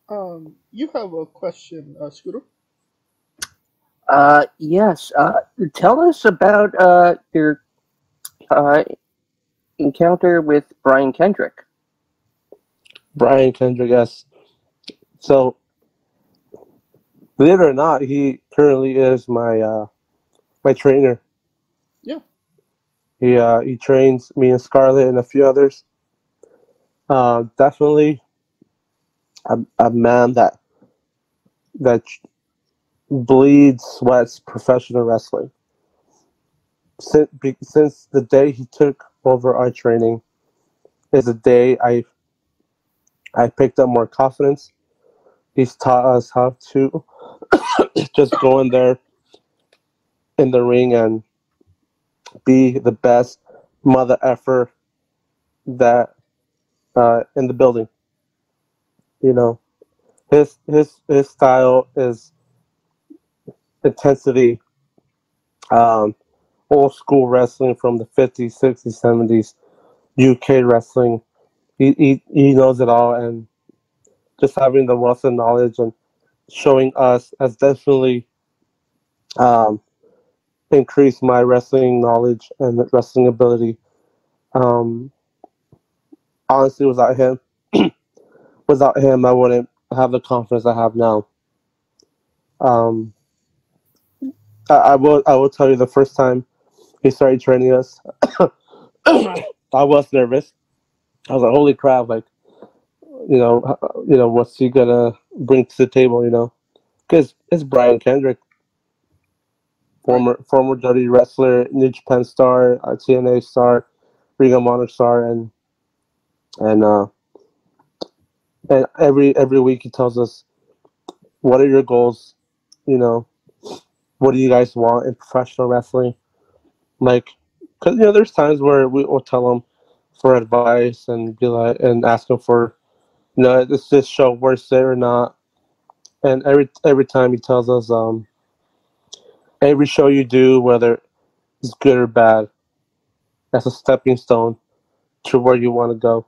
You have a question, Scooter? Yes. Tell us about your encounter with Brian Kendrick. Brian Kendrick, yes. So, believe it or not, he currently is my trainer. Yeah. He trains me and Scarlett and a few others. Definitely a man that bleeds, sweats professional wrestling. Since the day he took over our training is the day I picked up more confidence. He's taught us how to just go in there in the ring and be the best mother effer that in the building. You know, his style is intensity, um, old school wrestling from the 50s, 60s, 70s, UK wrestling. He knows it all, and just having the wealth of knowledge and showing us has definitely um, increased my wrestling knowledge and wrestling ability. Um, Honestly, without him, I wouldn't have the confidence I have now. Um, I will tell you the first time he started training us, I was nervous. I was like, "Holy crap!" Like, what's he gonna bring to the table? Because it's Brian Kendrick, former WWE wrestler, New Japan star, TNA star, Ring of Honor star, and uh, and every week he tells us, "What are your goals? You know, what do you guys want in professional wrestling?" Like, because there's times where we will tell him for advice and be like, and ask him for, is this show worth it or not? And every time he tells us, every show you do, whether it's good or bad, that's a stepping stone to where you want to go.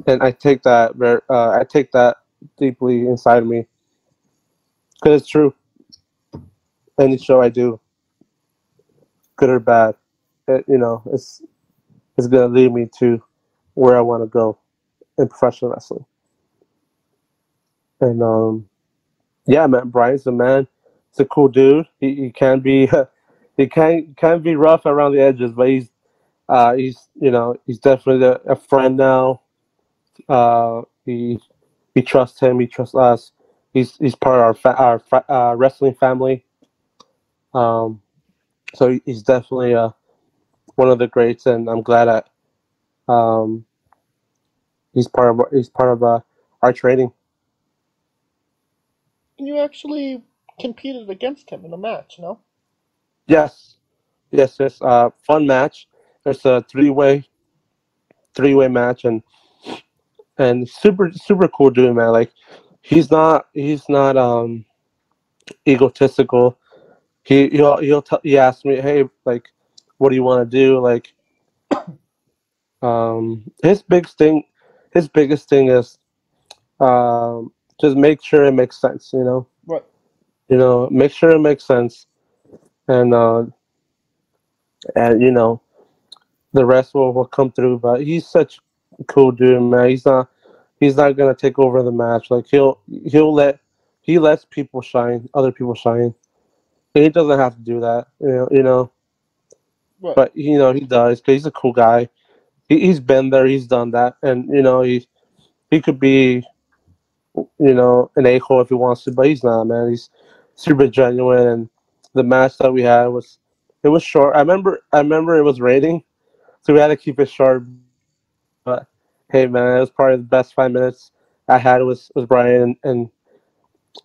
And I take that deeply inside me because it's true. Any show I do, good or bad, it's gonna lead me to where I want to go in professional wrestling. And yeah, man, Brian's a man. He's a cool dude. He can be he can be rough around the edges, but he's definitely a friend now. We trust him. He trusts us. He's part of our wrestling family. Um, so he's definitely one of the greats, and I'm glad that um, he's part of our training. And you actually competed against him in a match, no? Yes, yes. Fun match. It's a three-way match, and super cool dude, man. Like he's not egotistical. He asked me, hey, like, what do you want to do? Like, his biggest thing is just make sure it makes sense. Right. Make sure it makes sense, and the rest will come through. But he's such a cool dude, man. He's not gonna take over the match. Like he lets people shine, other people shine. And he doesn't have to do that, Right. but he does because he's a cool guy. He's been there, he's done that, and he could be an a-hole if he wants to, but he's not, man. He's super genuine, and the match that we had was short. I remember it was raining, so we had to keep it short. But hey, man, it was probably the best 5 minutes I had was Brian and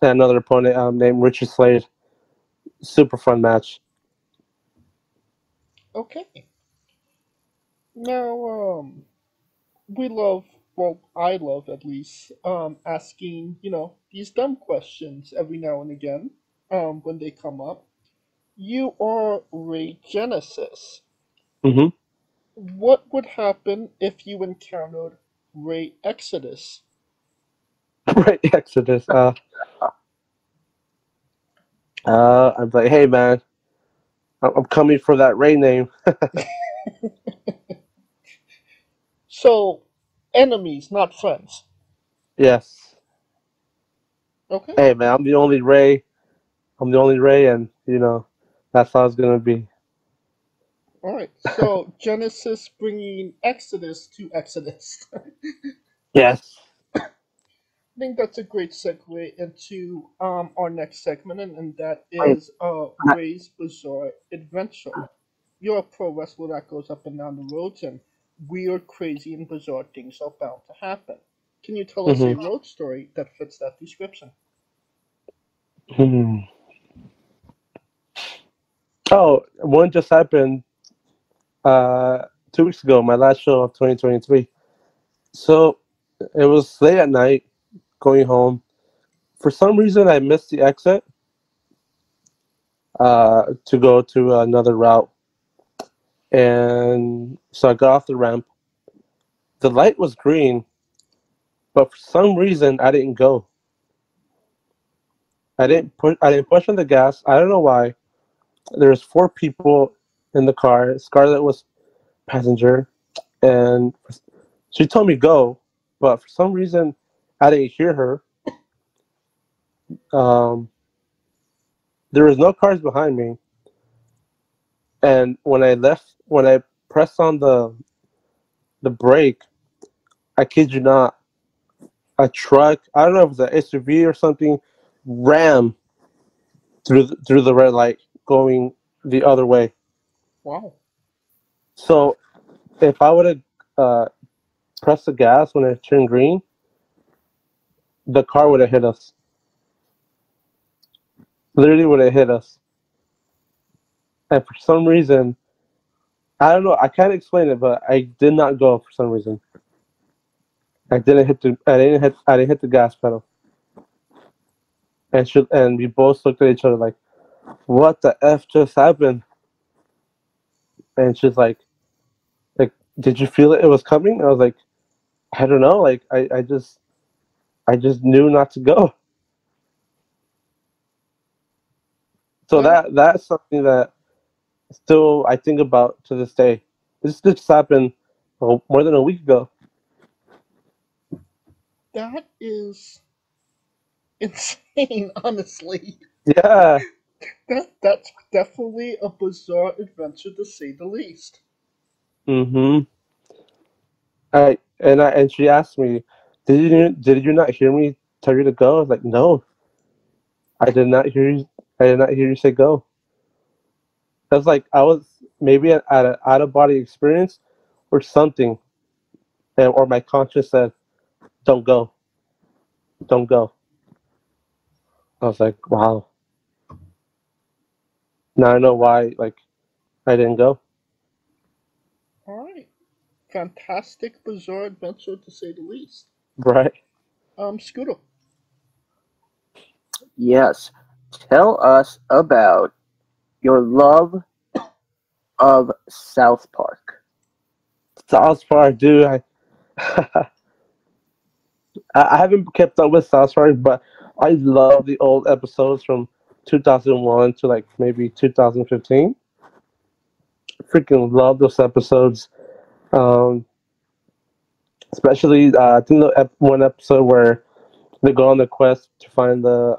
another opponent named Richard Slade. Super fun match. Okay. Now, we love, well, I love at least, asking, these dumb questions every now and again, when they come up. You are Rey Genesis. Mm-hmm. What would happen if you encountered Rey Exodus? Right, Exodus. I'm like, hey, man, I'm coming for that Ray name. So, enemies, not friends. Yes. Okay. Hey, man, I'm the only Ray. And that's how it's gonna be. Alright, so Genesis bringing Exodus to Exodus. Yes. I think that's a great segue into our next segment, and that is Ray's Bizarre Adventure. You're a pro wrestler that goes up and down the roads, and weird, crazy, and bizarre things are bound to happen. Can you tell us a road story that fits that description? Hmm. Oh, one just happened 2 weeks ago, my last show of 2023. So It was late at night, going home. For some reason, I missed the exit to go to another route, and so I got off the ramp. The light was green, but for some reason, I didn't go. I didn't push. I didn't push on the gas. I don't know why. There was 4 people in the car. Scarlett was passenger, and she told me go, but for some reason, I didn't hear her. Um, there was no cars behind me, and when I pressed on the brake, I kid you not, a truck, I don't know if it was an SUV or something, ran through the red light going the other way. Wow. So if I would have pressed the gas when it turned green, the car would have hit us. Literally would have hit us. And for some reason, I don't know, I can't explain it, but I did not go for some reason. I didn't hit the gas pedal. And we both looked at each other like, what the F just happened? And she's like, did you feel it was coming? I was like, I don't know, like I just knew not to go. So that's something that still I think about to this day. This just happened more than a week ago. That is insane, honestly. Yeah. That's definitely a bizarre adventure to say the least. Mm-hmm. And she asked me, did you not hear me tell you to go? I was like, no, I did not hear you. I did not hear you say go. That's like I was maybe at an out of body experience or something, or my conscience said, don't go, don't go. I was like, wow. Now I know why. Like I didn't go. Alright. Fantastic, bizarre adventure to say the least. Right. Scooter. Yes. Tell us about your love of South Park. South Park, dude. I haven't kept up with South Park, but I love the old episodes from 2001 to like maybe 2015. Freaking love those episodes. Um, Especially, I think one episode where they go on the quest to find the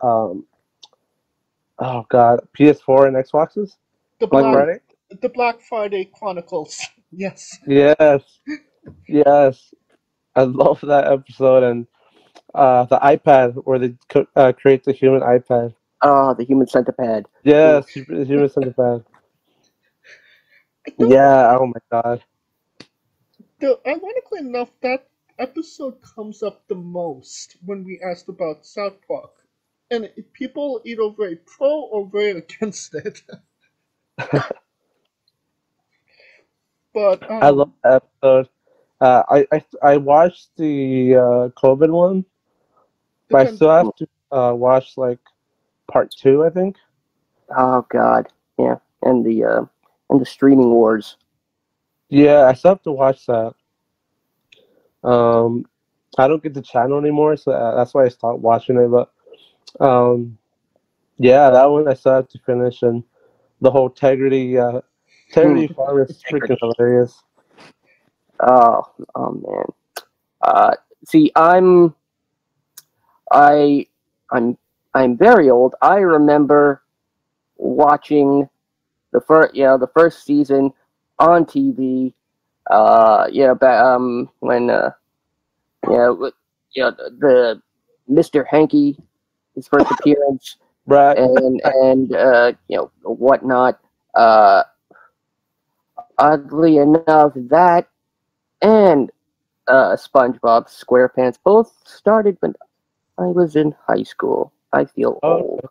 oh god, PS4 and Xboxes. The Black Friday. The Black Friday Chronicles. Yes. Yes, yes. I love that episode and the iPad where they create the human iPad. Oh, the human centipede. Yes, the human centipede. Yeah. Oh my god. Ironically enough, that episode comes up the most when we asked about South Park. And people either very pro or very against it. But I love that episode. I watched the COVID one, but I still have to watch like part 2, I think. Oh god, yeah, and the streaming wars. Yeah, I still have to watch that. I don't get the channel anymore, so that's why I stopped watching it. But yeah, that one I still have to finish, and the whole Integrity Farm is freaking hilarious. Oh man. See, I'm very old. I remember watching the first season on TV. When the Mr. Hanky, his first appearance, right, and whatnot. Oddly enough, that and SpongeBob SquarePants both started when I was in high school. I feel old.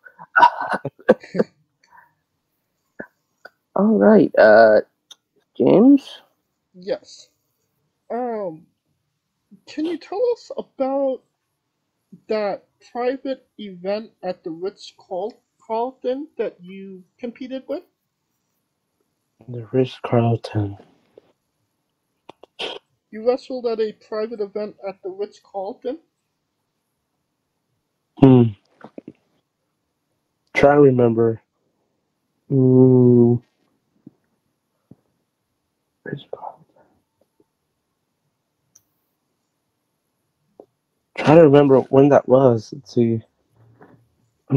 All right, James. Yes. Can you tell us about that private event at the Ritz-Carlton that you competed with? The Ritz-Carlton. You wrestled at a private event at the Ritz-Carlton? Try to remember. Ritz-Carlton. Try to remember when that was. Let's see. I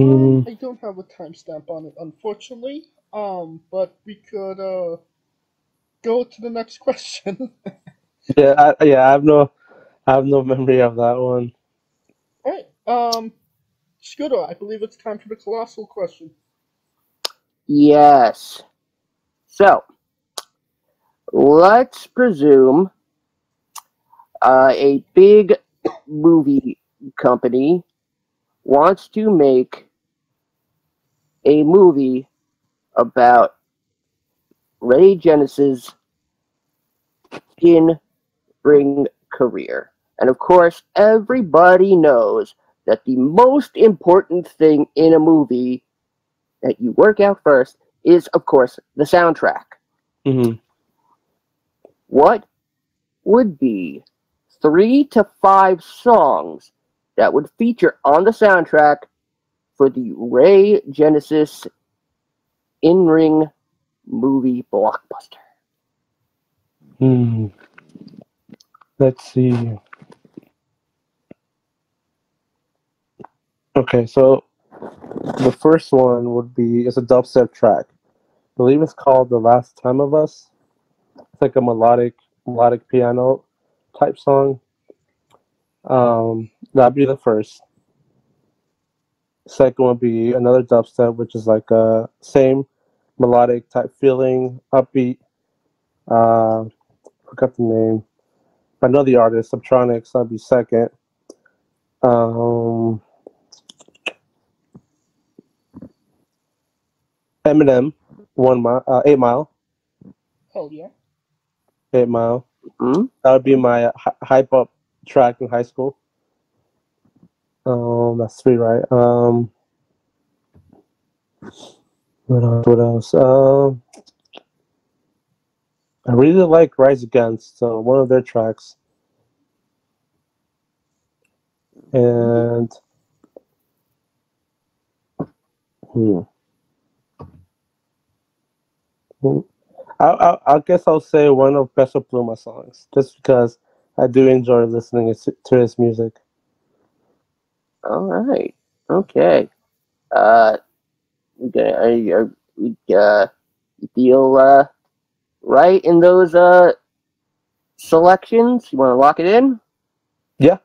don't have a timestamp on it, unfortunately. But we could go to the next question. I have no memory of that one. Alright, Scooter, I believe it's time for the colossal question. Yes. So, let's presume a big movie company wants to make a movie about Rey Genesis' in-ring career. And of course, everybody knows that the most important thing in a movie that you work out first is, of course, the soundtrack. Mm-hmm. What would be 3 to 5 songs that would feature on the soundtrack for the Rey Genesis in-ring movie blockbuster? Let's see. Okay, so the first one would be, it's a dubstep track. I believe it's called The Last Time of Us. It's like a melodic piano type song. That'd be the first. Second would be another dubstep, which is like a same melodic type feeling, upbeat. Forgot the name. I know the artist, Subtronics. That'd be second. Eminem, 8 Mile. Hell yeah. 8 Mile. Mm-hmm. That would be my hype up track in high school. That's 3, right? What else? I really like Rise Against, so one of their tracks. And I guess I'll say one of Peso Pluma's songs, just because I do enjoy listening to his music. All right. Okay. You feel right in those selections? You want to lock it in? Yeah.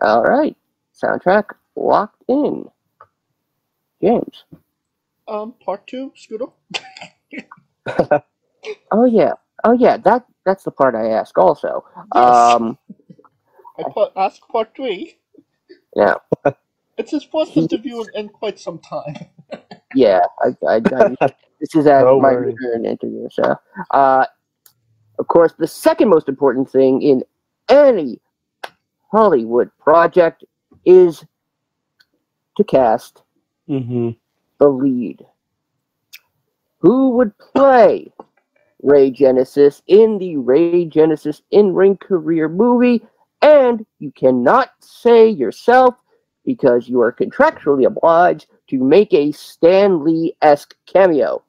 All right. Soundtrack locked in. James. Part 2, Scooter? Oh yeah. That's the part I ask also. Yes. I ask part 3. Yeah. It's his first interview in quite some time. Yeah. This is my worry. return interview. So, of course, the second most important thing in any Hollywood project is to cast Mm-hmm. the lead. Who would play Rey Genesis in the Rey Genesis in-ring career movie? And you cannot say yourself because you are contractually obliged to make a Stan Lee-esque cameo.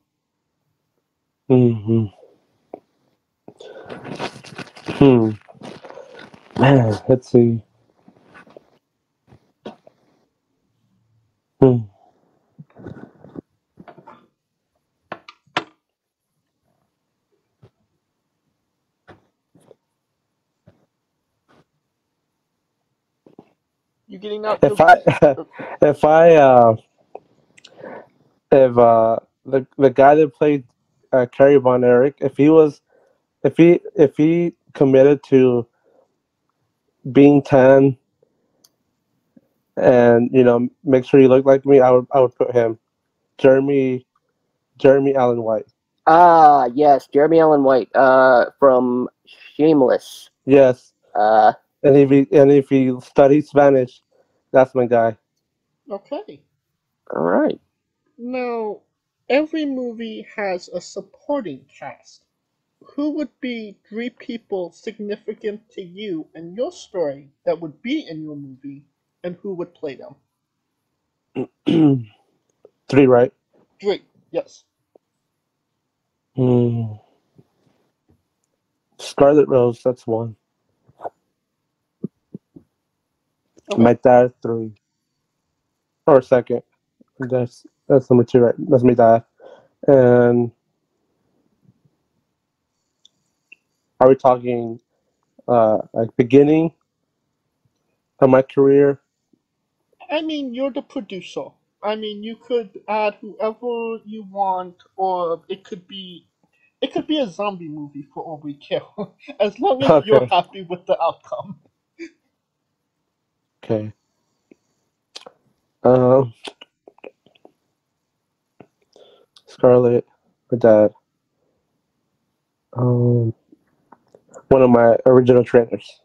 Mm-hmm. Man, let's see. You getting out? If the guy that played Kerry Von Erich, if he committed to being tan and make sure he looked like me, I would put him. Jeremy Allen White. Yes, Jeremy Allen White, from Shameless. Yes. if he studies Spanish, that's my guy. Okay. All right. Now, every movie has a supporting cast. Who would be 3 people significant to you and your story that would be in your movie, and who would play them? 3, right? 3, yes. Scarlett Rose, that's 1. Okay. My dad, 3. Or 2nd. That's number 2, right? That's my dad. And are we talking like beginning of my career? I mean, you're the producer. I mean, you could add whoever you want, or it could be a zombie movie for all we care, as long as you're Okay. happy with the outcome. Okay. Scarlett, my dad. One of my original trainers.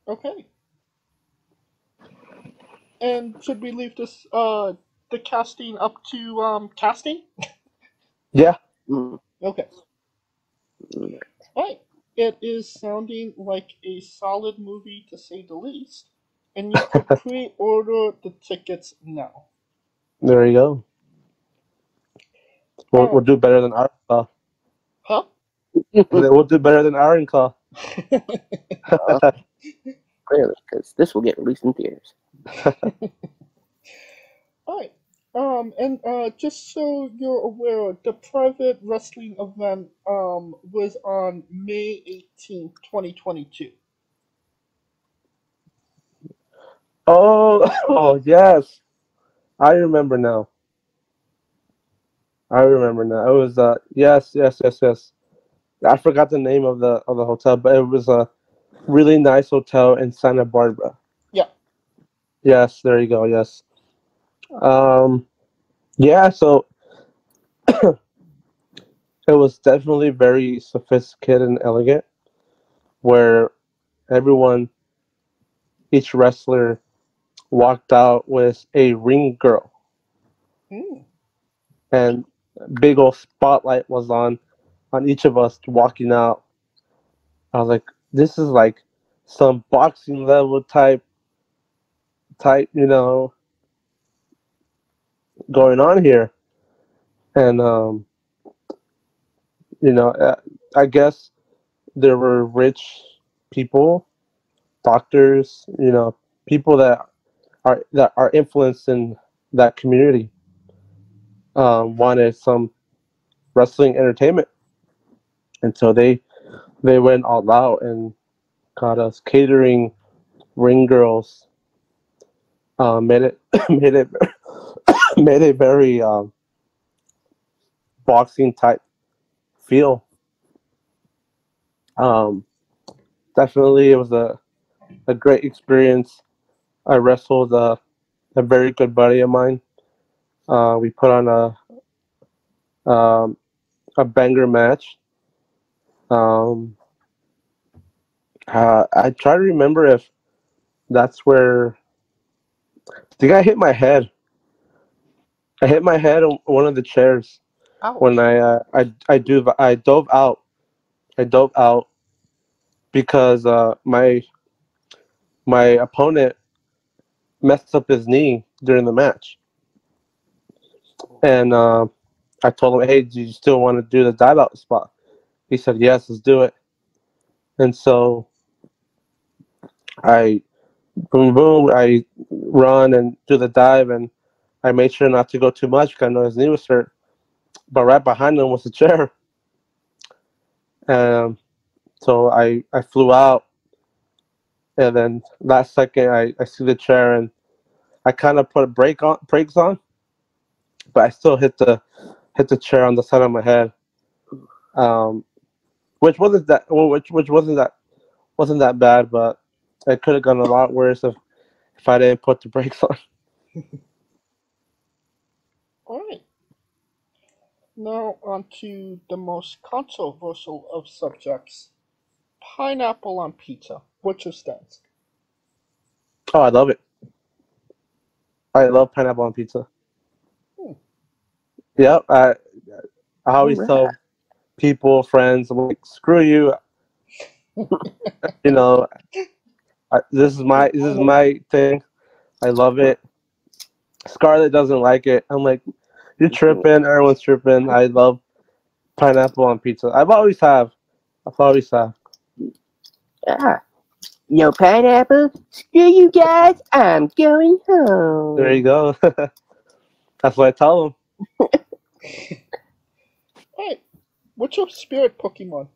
Okay. And should we leave this the casting up to casting? Yeah. Okay. Alright. It is sounding like a solid movie to say the least, and you could pre-order the tickets now. There you go. We'll do better than Arkansas. Huh? We'll do better than Arkansas. Clearly, because this will get released in theaters. Alright. And just so you're aware, the private wrestling event was on May 18th, 2022. Oh, yes. I remember now. It was yes. I forgot the name of the hotel, but it was a really nice hotel in Santa Barbara. Yeah. Yes, there you go. Yes. Yeah, so it was definitely very sophisticated and elegant, where each wrestler walked out with a ring girl. And big old spotlight was on each of us walking out. I was like, this is like some boxing level type, going on here. And I guess there were rich people, doctors, people that are influenced in that community, wanted some wrestling entertainment, and so they went all out and got us catering, ring girls, made it made it made a very boxing type feel. Definitely, it was a great experience. I wrestled a very good buddy of mine. We put on a banger match. I try to remember if that's where I think I hit my head. I hit my head on one of the chairs. Ouch. When I dove out. I dove out because my opponent messed up his knee during the match, and I told him, "Hey, do you still want to do the dive out spot?" He said, "Yes, let's do it." And so I boom boom, I run and do the dive, and I made sure not to go too much because I know his knee was hurt. But right behind him was a chair, and so I flew out, and then last second I see the chair, and I kind of put brakes on, but I still hit the chair on the side of my head, which wasn't that bad, but it could have gone a lot worse if I didn't put the brakes on. Alright. Now on to the most controversial of subjects, pineapple on pizza. What's your stance? Oh, I love it. I love pineapple on pizza. Yep. I always tell people, friends, I'm like, screw you. You know, this is my thing. I love it. Scarlett doesn't like it. I'm like, you're tripping. Everyone's tripping. I love pineapple on pizza. I've always have. Ah, no pineapple? Screw you guys. I'm going home. There you go. That's what I tell them. Alright, what's your spirit Pokemon?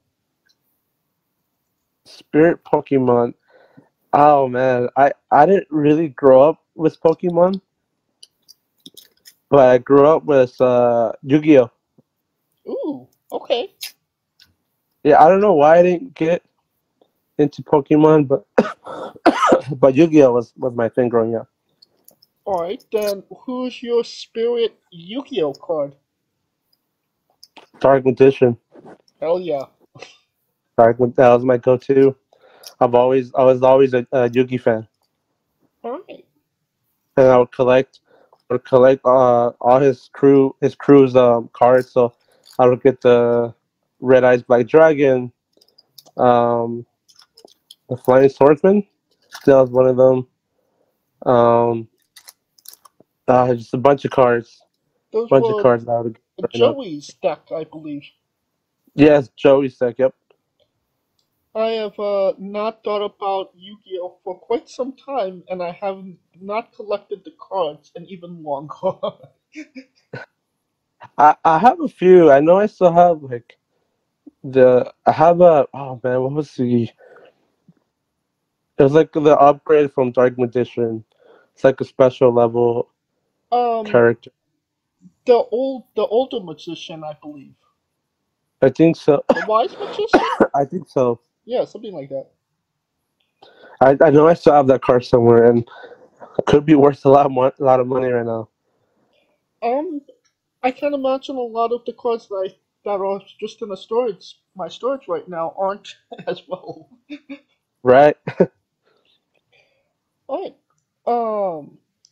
Spirit Pokemon. Oh man, I didn't really grow up with Pokemon, but I grew up with Yu-Gi-Oh. Ooh, okay. Yeah, I don't know why I didn't get into Pokemon, but but Yu-Gi-Oh was my thing growing up. Alright, then who's your spirit Yu-Gi-Oh card? Dark Magician. Hell yeah. That was my go-to. I was always a Yugi fan, Alright. and I would collect all his crew's cards. So I would get the Red Eyes Black Dragon, the Flying Swordsman. That was one of them. Just a bunch of cards. Those Bunch of were cards that I would get. Joey's deck, I believe. Yes, Joey's deck. Yep. I have not thought about Yu-Gi-Oh for quite some time, and I have not collected the cards in even longer. I have a few. I know I still have like I have a oh man, what was the? It was like the upgrade from Dark Magician. It's like a special level character. The older magician, I believe. I think so. The wise magician? I think so. Yeah, something like that. I know I still have that card somewhere, and it could be worth a lot of money right now. I can imagine a lot of the cards that are just in my storage right now aren't as well. Right. Alright.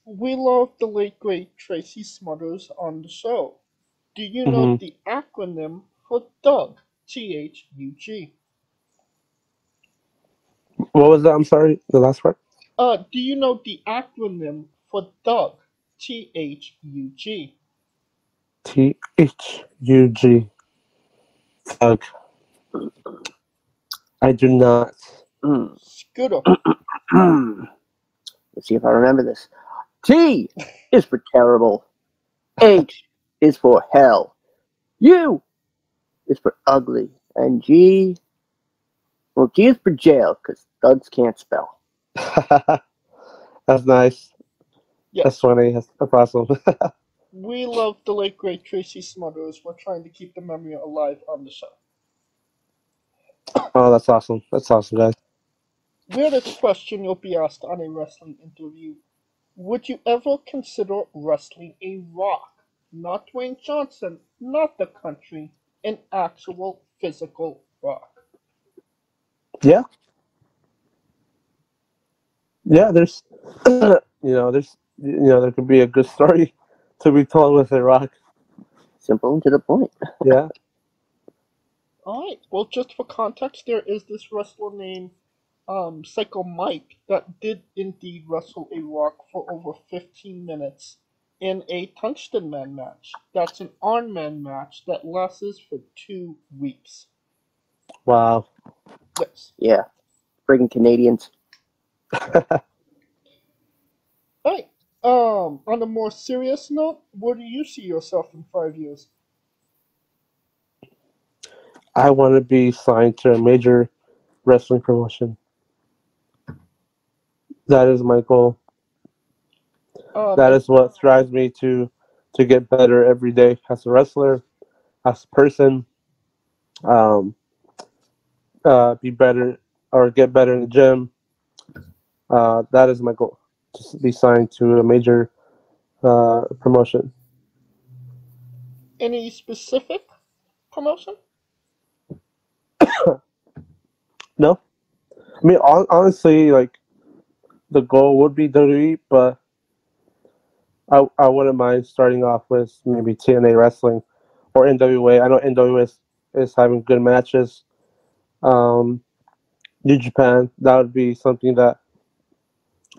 We love the late great Tracy Smothers on the show. Do you know the acronym for Doug? THUG. What was that? I'm sorry. The last part. Do you know the acronym for Doug? THUG. THUG. Thug. I do not. Scooter. Let's see if I remember this. T is for terrible. H is for hell. U is for ugly. And G, well, G is for jail, because thugs can't spell. That's nice. Yes. That's funny. That's awesome. We love the late great Tracy Smothers. We're trying to keep the memory alive on the show. Oh, that's awesome. That's awesome, guys. Weirdest question you'll be asked on a wrestling interview. Would you ever consider wrestling a rock? Not Dwayne Johnson, not the country, an actual physical rock. Yeah. Yeah, there's there could be a good story to be told with a rock. Simple and to the point. Yeah. Alright, well, just for context, there is this wrestler named Psycho Mike that did indeed wrestle a rock for over 15 minutes in a Tungsten Man match. That's an Iron Man match that lasts for 2 weeks. Wow. Yes. Yeah. Friggin' Canadians. Alright, on a more serious note, where do you see yourself in 5 years? I want to be signed to a major wrestling promotion. That is my goal. That is what drives me to get better every day as a wrestler, as a person. Be better or get better in the gym. That is my goal. To be signed to a major promotion. Any specific promotion? No, I mean honestly, like the goal would be WWE, but I wouldn't mind starting off with maybe TNA wrestling or NWA. I know NWA is having good matches. New Japan, that would be something that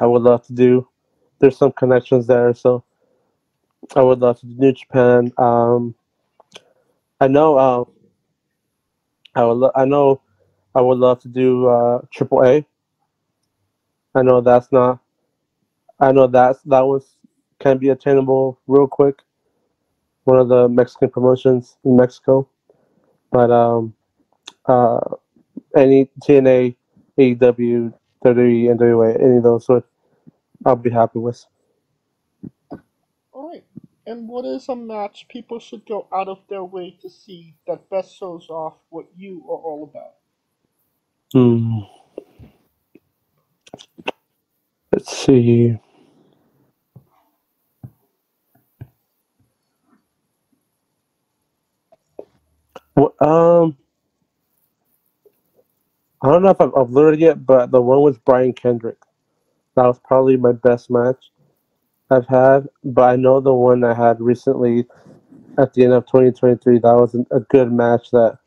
I would love to do. There's some connections there, so I would love to do New Japan. I know. I know. I would love to do Triple A. I know that's not. I know that was can be attainable real quick. One of the Mexican promotions in Mexico, but uh, any TNA, AEW, WWE, NWA, any of those sort, I'll be happy with. Alright. And what is a match people should go out of their way to see that best shows off what you are all about? Let's see. Well, I don't know if I've uploaded yet, but the one with Brian Kendrick, that was probably my best match I've had. But I know the one I had recently at the end of 2023, that was a good match that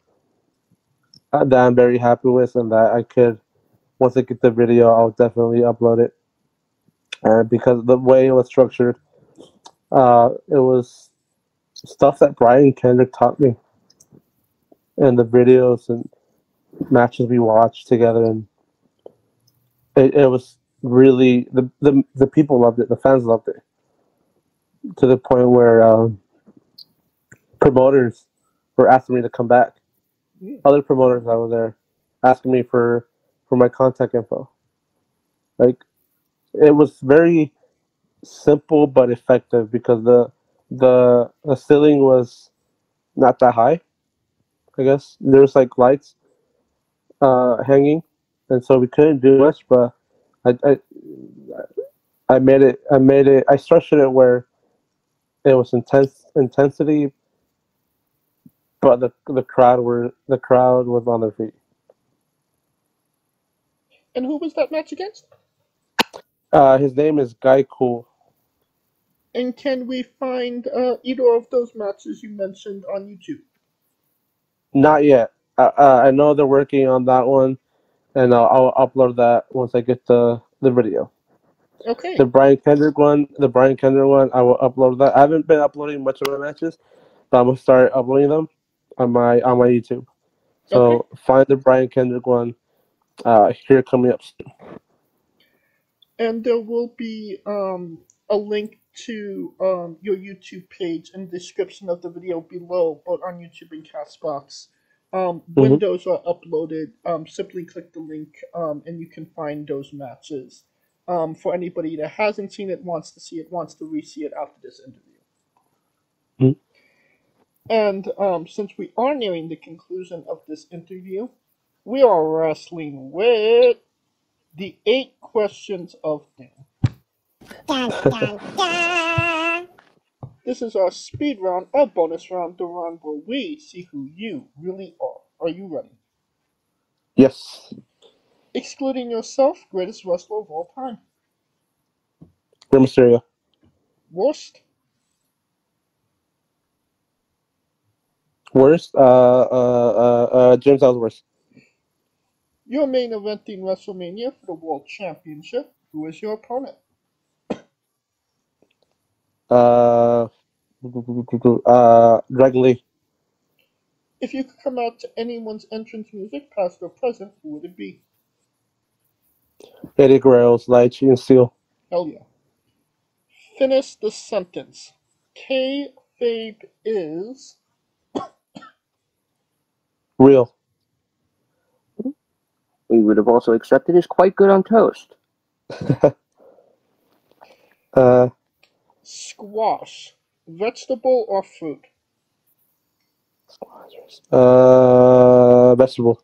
I'm very happy with, and that I could, once I get the video, I'll definitely upload it. And because of the way it was structured, it was stuff that Brian Kendrick taught me, and the videos and matches we watched together, and it was really the people loved it, the fans loved it, to the point where promoters were asking me to come back. Other promoters that were there asking me for my contact info. Like, it was very simple but effective because the ceiling was not that high. I guess there's like lights hanging, and so we couldn't do much. But I made it. I structured it where it was intensity, but the crowd was on their feet. And who was that match against? His name is Guy Cool. And can we find either of those matches you mentioned on YouTube? Not yet. I know they're working on that one, and I'll upload that once I get the video. Okay. The Brian Kendrick one, I will upload that. I haven't been uploading much of my matches, but I'm gonna start uploading them on my YouTube. So find the Brian Kendrick one here coming up soon. And there will be a link to your YouTube page in the description of the video below, both on YouTube and Castbox. When those are uploaded, simply click the link and you can find those matches. For anybody that hasn't seen it, wants to see it, wants to re-see it after this interview. And since we are nearing the conclusion of this interview, we are wrestling with the 8 questions of doom. Dun, dun, dun. This is our speed round, our bonus round, the round where we see who you really are. Are you ready? Yes. Excluding yourself, greatest wrestler of all time. Rey Mysterio. Worst? Worst? James Ellsworth. You're main eventing WrestleMania for the World Championship. Who is your opponent? Dragon Lee. If you could come out to anyone's entrance music, past or present, who would it be? Eddie Guerrero's Light and Steel. Hell yeah. Finish the sentence. Kayfabe is... Real. We would have also accepted is quite good on toast. Squash. Vegetable or fruit? Vegetable.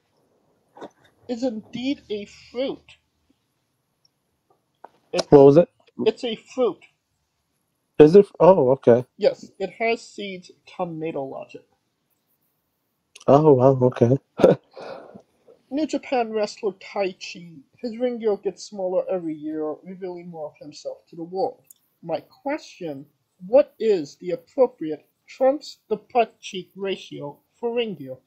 Is indeed a fruit. What was it? It's a fruit. Is it? Oh, okay. Yes, it has seeds, tomato logic. Oh, wow, okay. New Japan wrestler Taichi. His ring gear gets smaller every year, revealing more of himself to the world. My question, what is the appropriate trunks to butt cheek ratio for ring gear?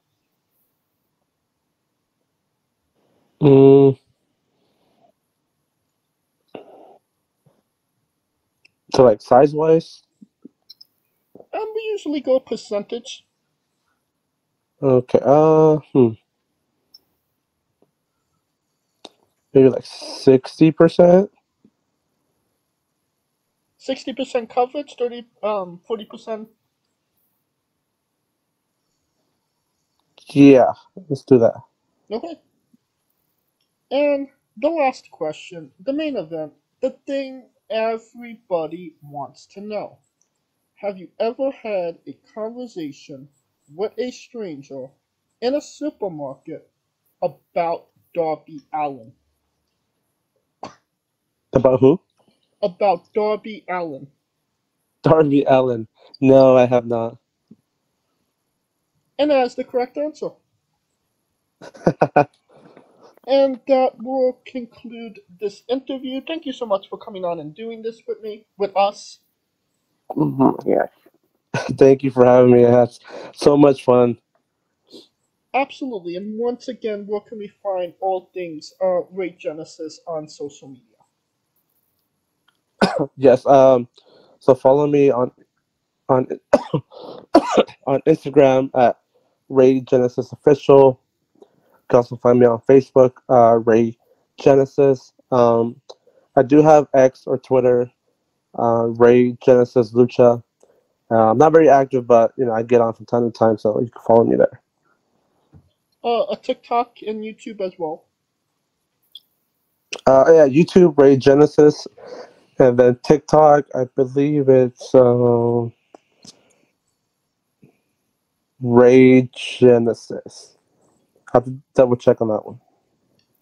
So like size wise? We usually go percentage. Okay. Maybe like 60%. 60% coverage, 40%. Yeah, let's do that. Okay. And the last question, the main event, the thing everybody wants to know. Have you ever had a conversation with a stranger in a supermarket about Darby Allin? About who? About Darby Allin. Darby Allin. No, I have not. And that is the correct answer. And that will conclude this interview. Thank you so much for coming on and doing this with me, with us. Yes. Thank you for having me. I had so much fun. Absolutely. And once again, where can we find all things Rey Genesis on social media? Yes. So follow me on on Instagram at Rey Genesis Official. You can also find me on Facebook, Rey Genesis. I do have X or Twitter, Rey Genesis Lucha. I'm not very active, but I get on from time to time, so you can follow me there. A TikTok and YouTube as well. Yeah, YouTube Rey Genesis, and then TikTok. I believe it's Rey Genesis. I have to double check on that one.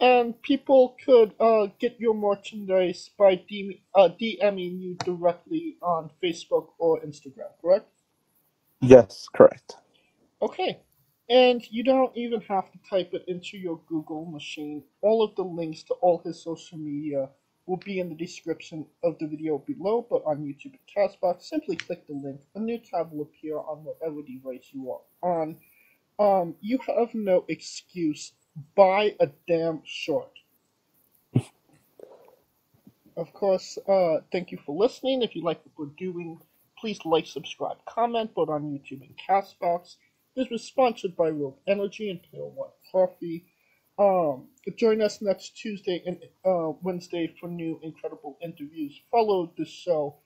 And people could get your merchandise by DMing you directly on Facebook or Instagram, correct? Yes, correct. Okay. And you don't even have to type it into your Google machine. All of the links to all his social media will be in the description of the video below, but on YouTube and Castbox, simply click the link. A new tab will appear on whatever device you are on. You have no excuse. Buy a damn shirt. Of course, thank you for listening. If you like what we're doing, please like, subscribe, comment, both on YouTube and Castbox. This was sponsored by Rogue Energy and Pale One Coffee. Join us next Tuesday and Wednesday for new incredible interviews. Follow the show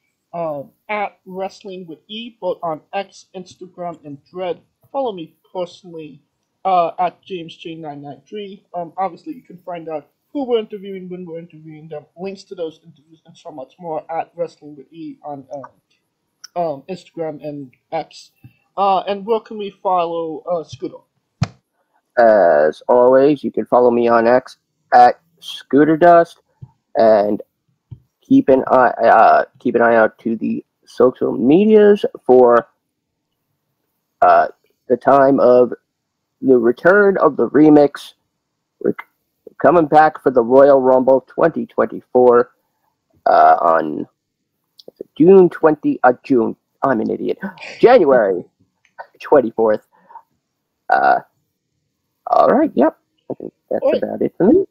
at Wrestling with E, both on X, Instagram, and Thread. Follow me personally at JamesJ993. Obviously, you can find out who we're interviewing, when we're interviewing them, links to those interviews, and so much more at Wrestling with E on Instagram and X. And where can we follow Scooter? As always, you can follow me on X at ScooterDust, and keep an eye out to the social medias for the time of the return of the remix. We're coming back for the Royal Rumble 2024 on June. I'm an idiot. January 24th. All right. Yep. I think that's about it for me.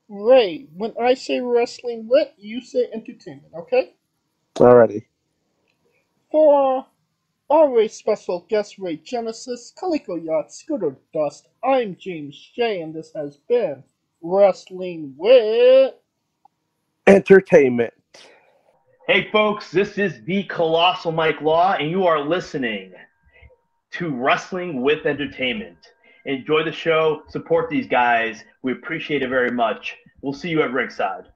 Ray, when I say wrestling lit, you say entertainment, okay? Alrighty. For always special guest Rey Genesis, Calico Yacht, Scooter Dust, I'm James J, and this has been Wrestling with Entertainment. Hey folks, this is the Colossal Mike Law, and you are listening to Wrestling with Entertainment. Enjoy the show, support these guys. We appreciate it very much. We'll see you at ringside.